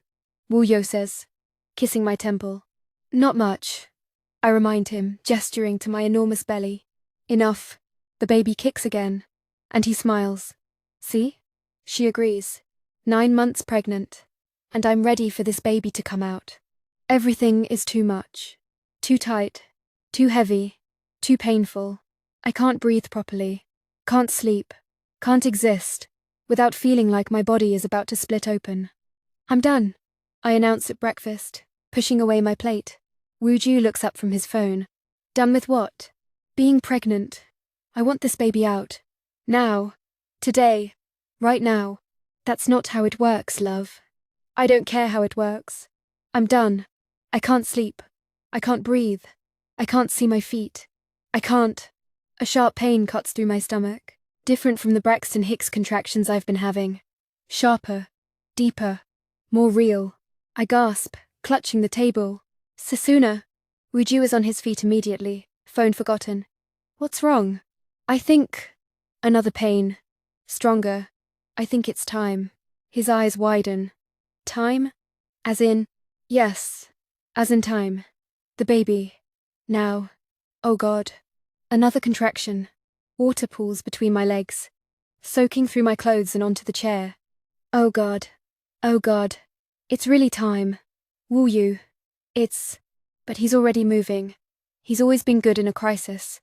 Woojoo says, kissing my temple. Not much, I remind him, gesturing to my enormous belly. Enough. The baby kicks again, and he smiles. See? She agrees. 9 months pregnant, and I'm ready for this baby to come out. Everything is too much. Too tight. Too heavy. Too painful. I can't breathe properly. Can't sleep. Can't exist without feeling like my body is about to split open. I'm done, I announce at breakfast, pushing away my plate. Woojoo looks up from his phone. Done with what? Being pregnant. I want this baby out. Now. Today. Right now. That's not how it works, love. I don't care how it works. I'm done. I can't sleep. I can't breathe. I can't see my feet. I can't. A sharp pain cuts through my stomach, different from the Braxton Hicks contractions I've been having. Sharper. Deeper. More real. I gasp, clutching the table. Sesuna. Woojoo is on his feet immediately, phone forgotten. What's wrong? I think. Another pain. Stronger. I think it's time. His eyes widen. Time? As in, yes. As in time. The baby. Now. Oh God. Another contraction. Water pools between my legs. Soaking through my clothes and onto the chair. Oh God. Oh God. It's really time. Woojoo. But he's already moving. He's always been good in a crisis.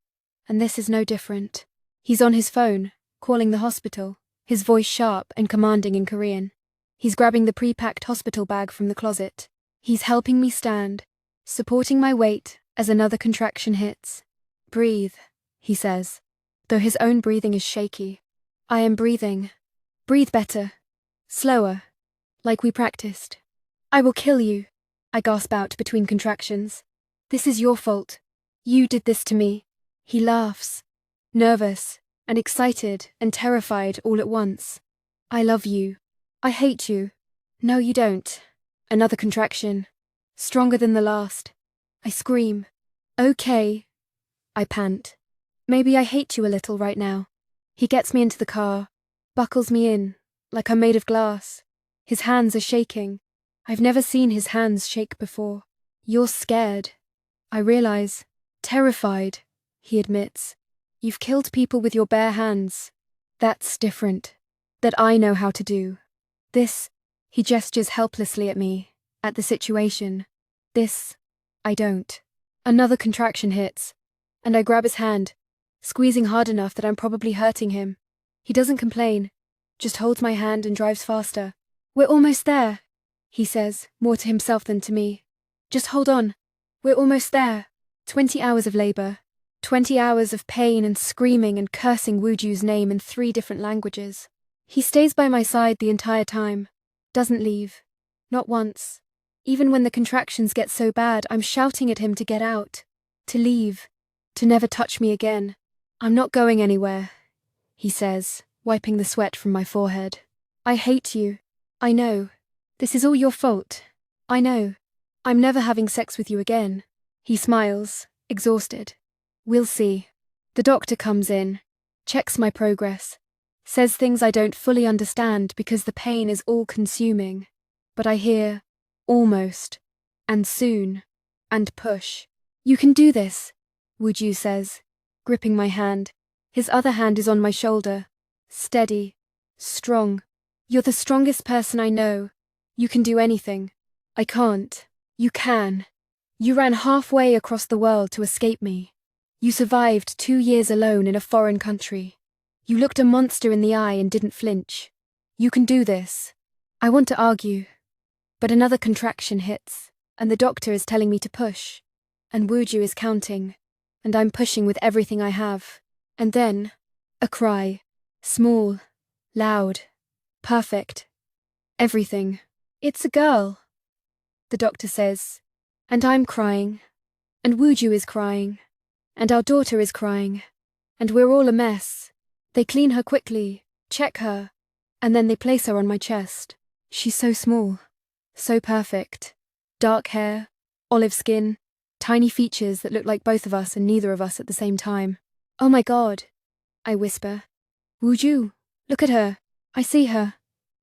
And this is no different. He's on his phone, calling the hospital, his voice sharp and commanding in Korean. He's grabbing the pre-packed hospital bag from the closet. He's helping me stand, supporting my weight as another contraction hits. Breathe, he says, though his own breathing is shaky. I am breathing. Breathe better. Slower. Like we practiced. I will kill you, I gasp out between contractions. This is your fault. You did this to me. He laughs. Nervous, and excited, and terrified all at once. I love you. I hate you. No, you don't. Another contraction. Stronger than the last. I scream. Okay. I pant. Maybe I hate you a little right now. He gets me into the car. buckles me in, like I'm made of glass. His hands are shaking. I've never seen his hands shake before. You're scared. I realize. Terrified, he admits. You've killed people with your bare hands. That's different. That I know how to do. This, he gestures helplessly at me, at the situation. This, I don't. Another contraction hits, and I grab his hand, squeezing hard enough that I'm probably hurting him. He doesn't complain, just holds my hand and drives faster. We're almost there, he says, more to himself than to me. Just hold on. We're almost there. 20 hours of labor. 20 hours of pain and screaming and cursing Woojoo's name in 3 different languages. He stays by my side the entire time. Doesn't leave. Not once. Even when the contractions get so bad, I'm shouting at him to get out. To leave. To never touch me again. I'm not going anywhere, he says, wiping the sweat from my forehead. I hate you. I know. This is all your fault. I know. I'm never having sex with you again. He smiles, exhausted. We'll see. The doctor comes in, checks my progress, says things I don't fully understand because the pain is all-consuming. But I hear, almost, and soon, and push. You can do this, Woojoo says, gripping my hand. His other hand is on my shoulder. Steady. Strong. You're the strongest person I know. You can do anything. I can't. You can. You ran halfway across the world to escape me. You survived 2 years alone in a foreign country. You looked a monster in the eye and didn't flinch. You can do this. I want to argue. But another contraction hits, and the doctor is telling me to push. And Woojoo is counting. And I'm pushing with everything I have. And then, a cry. Small. Loud. Perfect. Everything. It's a girl. The doctor says. And I'm crying. And Woojoo is crying. And our daughter is crying. And we're all a mess. They clean her quickly, check her, and then they place her on my chest. She's so small. So perfect. Dark hair, olive skin, tiny features that look like both of us and neither of us at the same time. Oh my God, I whisper. Woojoo, look at her. I see her.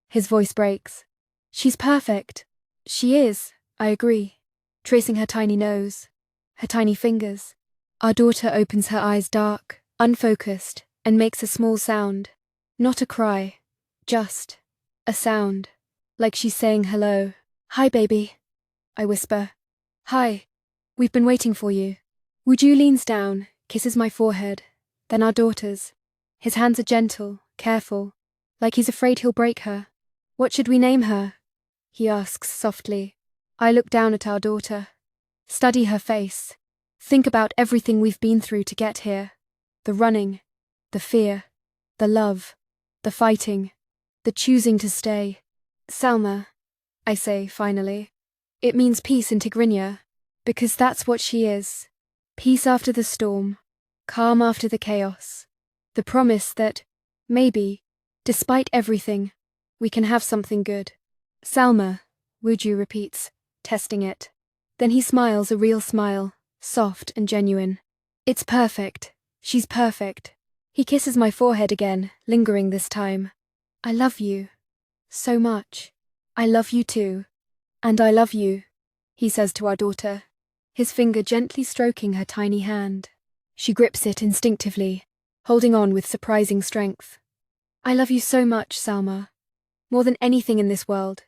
His voice breaks. She's perfect. She is, I agree, tracing her tiny nose, her tiny fingers. Our daughter opens her eyes dark, unfocused, and makes a small sound. Not a cry, just a sound, like she's saying hello. Hi, baby, I whisper. Hi, we've been waiting for you. Woojoo leans down, kisses my forehead, then our daughter's. His hands are gentle, careful, like he's afraid he'll break her. What should we name her? He asks softly. I look down at our daughter, study her face, think about everything we've been through to get here. The running, the fear, the love, the fighting, the choosing to stay. Salma, I say finally. It means peace in Tigrinya, because that's what she is. Peace after the storm, calm after the chaos. The promise that, maybe, despite everything, we can have something good. Salma, Woojoo repeats, testing it. Then he smiles a real smile, soft and genuine. It's perfect. She's perfect. He kisses my forehead again, lingering this time. I love you. So much. I love you too. And I love you, he says to our daughter, his finger gently stroking her tiny hand. She grips it instinctively, holding on with surprising strength. I love you so much, Salma. More than anything in this world.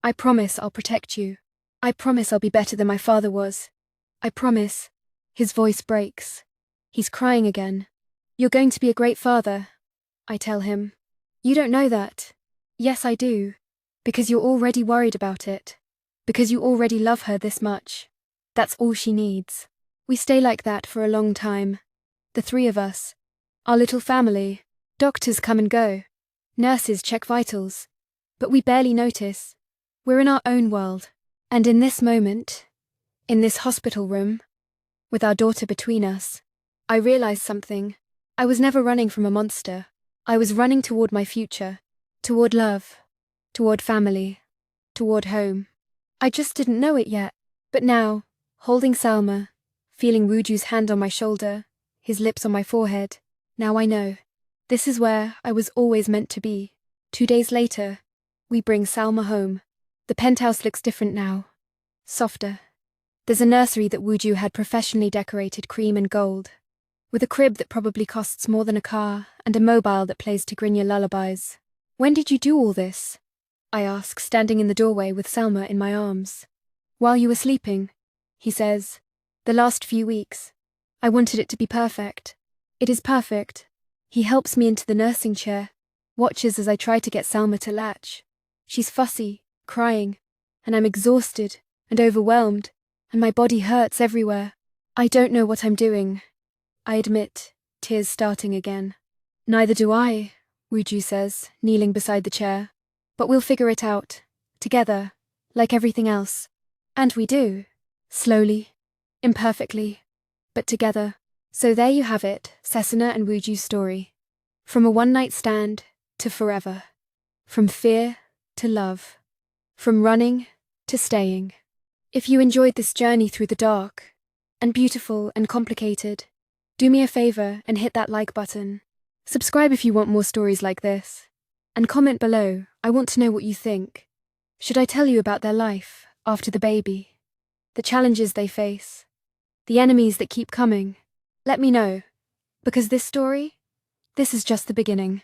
I promise I'll protect you. I promise I'll be better than my father was. I promise. His voice breaks. He's crying again. You're going to be a great father, I tell him. You don't know that. Yes, I do. Because you're already worried about it. Because you already love her this much. That's all she needs. We stay like that for a long time. The 3 of us. Our little family. Doctors come and go. Nurses check vitals. But we barely notice. We're in our own world. And in this moment, in this hospital room, with our daughter between us, I realized something. I was never running from a monster. I was running toward my future. Toward love. Toward family. Toward home. I just didn't know it yet. But now, holding Salma, feeling Woojoo's hand on my shoulder, his lips on my forehead, now I know. This is where I was always meant to be. 2 days later, we bring Salma home. The penthouse looks different now. Softer. There's a nursery that Woojoo had professionally decorated cream and gold, with a crib that probably costs more than a car, and a mobile that plays Tigrinya lullabies. When did you do all this? I ask, standing in the doorway with Salma in my arms. While you were sleeping, he says. The last few weeks. I wanted it to be perfect. It is perfect. He helps me into the nursing chair, watches as I try to get Salma to latch. She's fussy, crying, and I'm exhausted and overwhelmed, and my body hurts everywhere. I don't know what I'm doing. I admit, tears starting again. Neither do I, Woojoo says, kneeling beside the chair. But we'll figure it out. Together, like everything else. And we do. Slowly. Imperfectly. But together. So there you have it, Sesuna and Woojoo's story. From a one-night stand to forever. From fear to love. From running to staying. If you enjoyed this journey through the dark, and beautiful and complicated, do me a favor and hit that like button. Subscribe if you want more stories like this. And comment below, I want to know what you think. Should I tell you about their life after the baby? The challenges they face? The enemies that keep coming? Let me know. Because this story, this is just the beginning.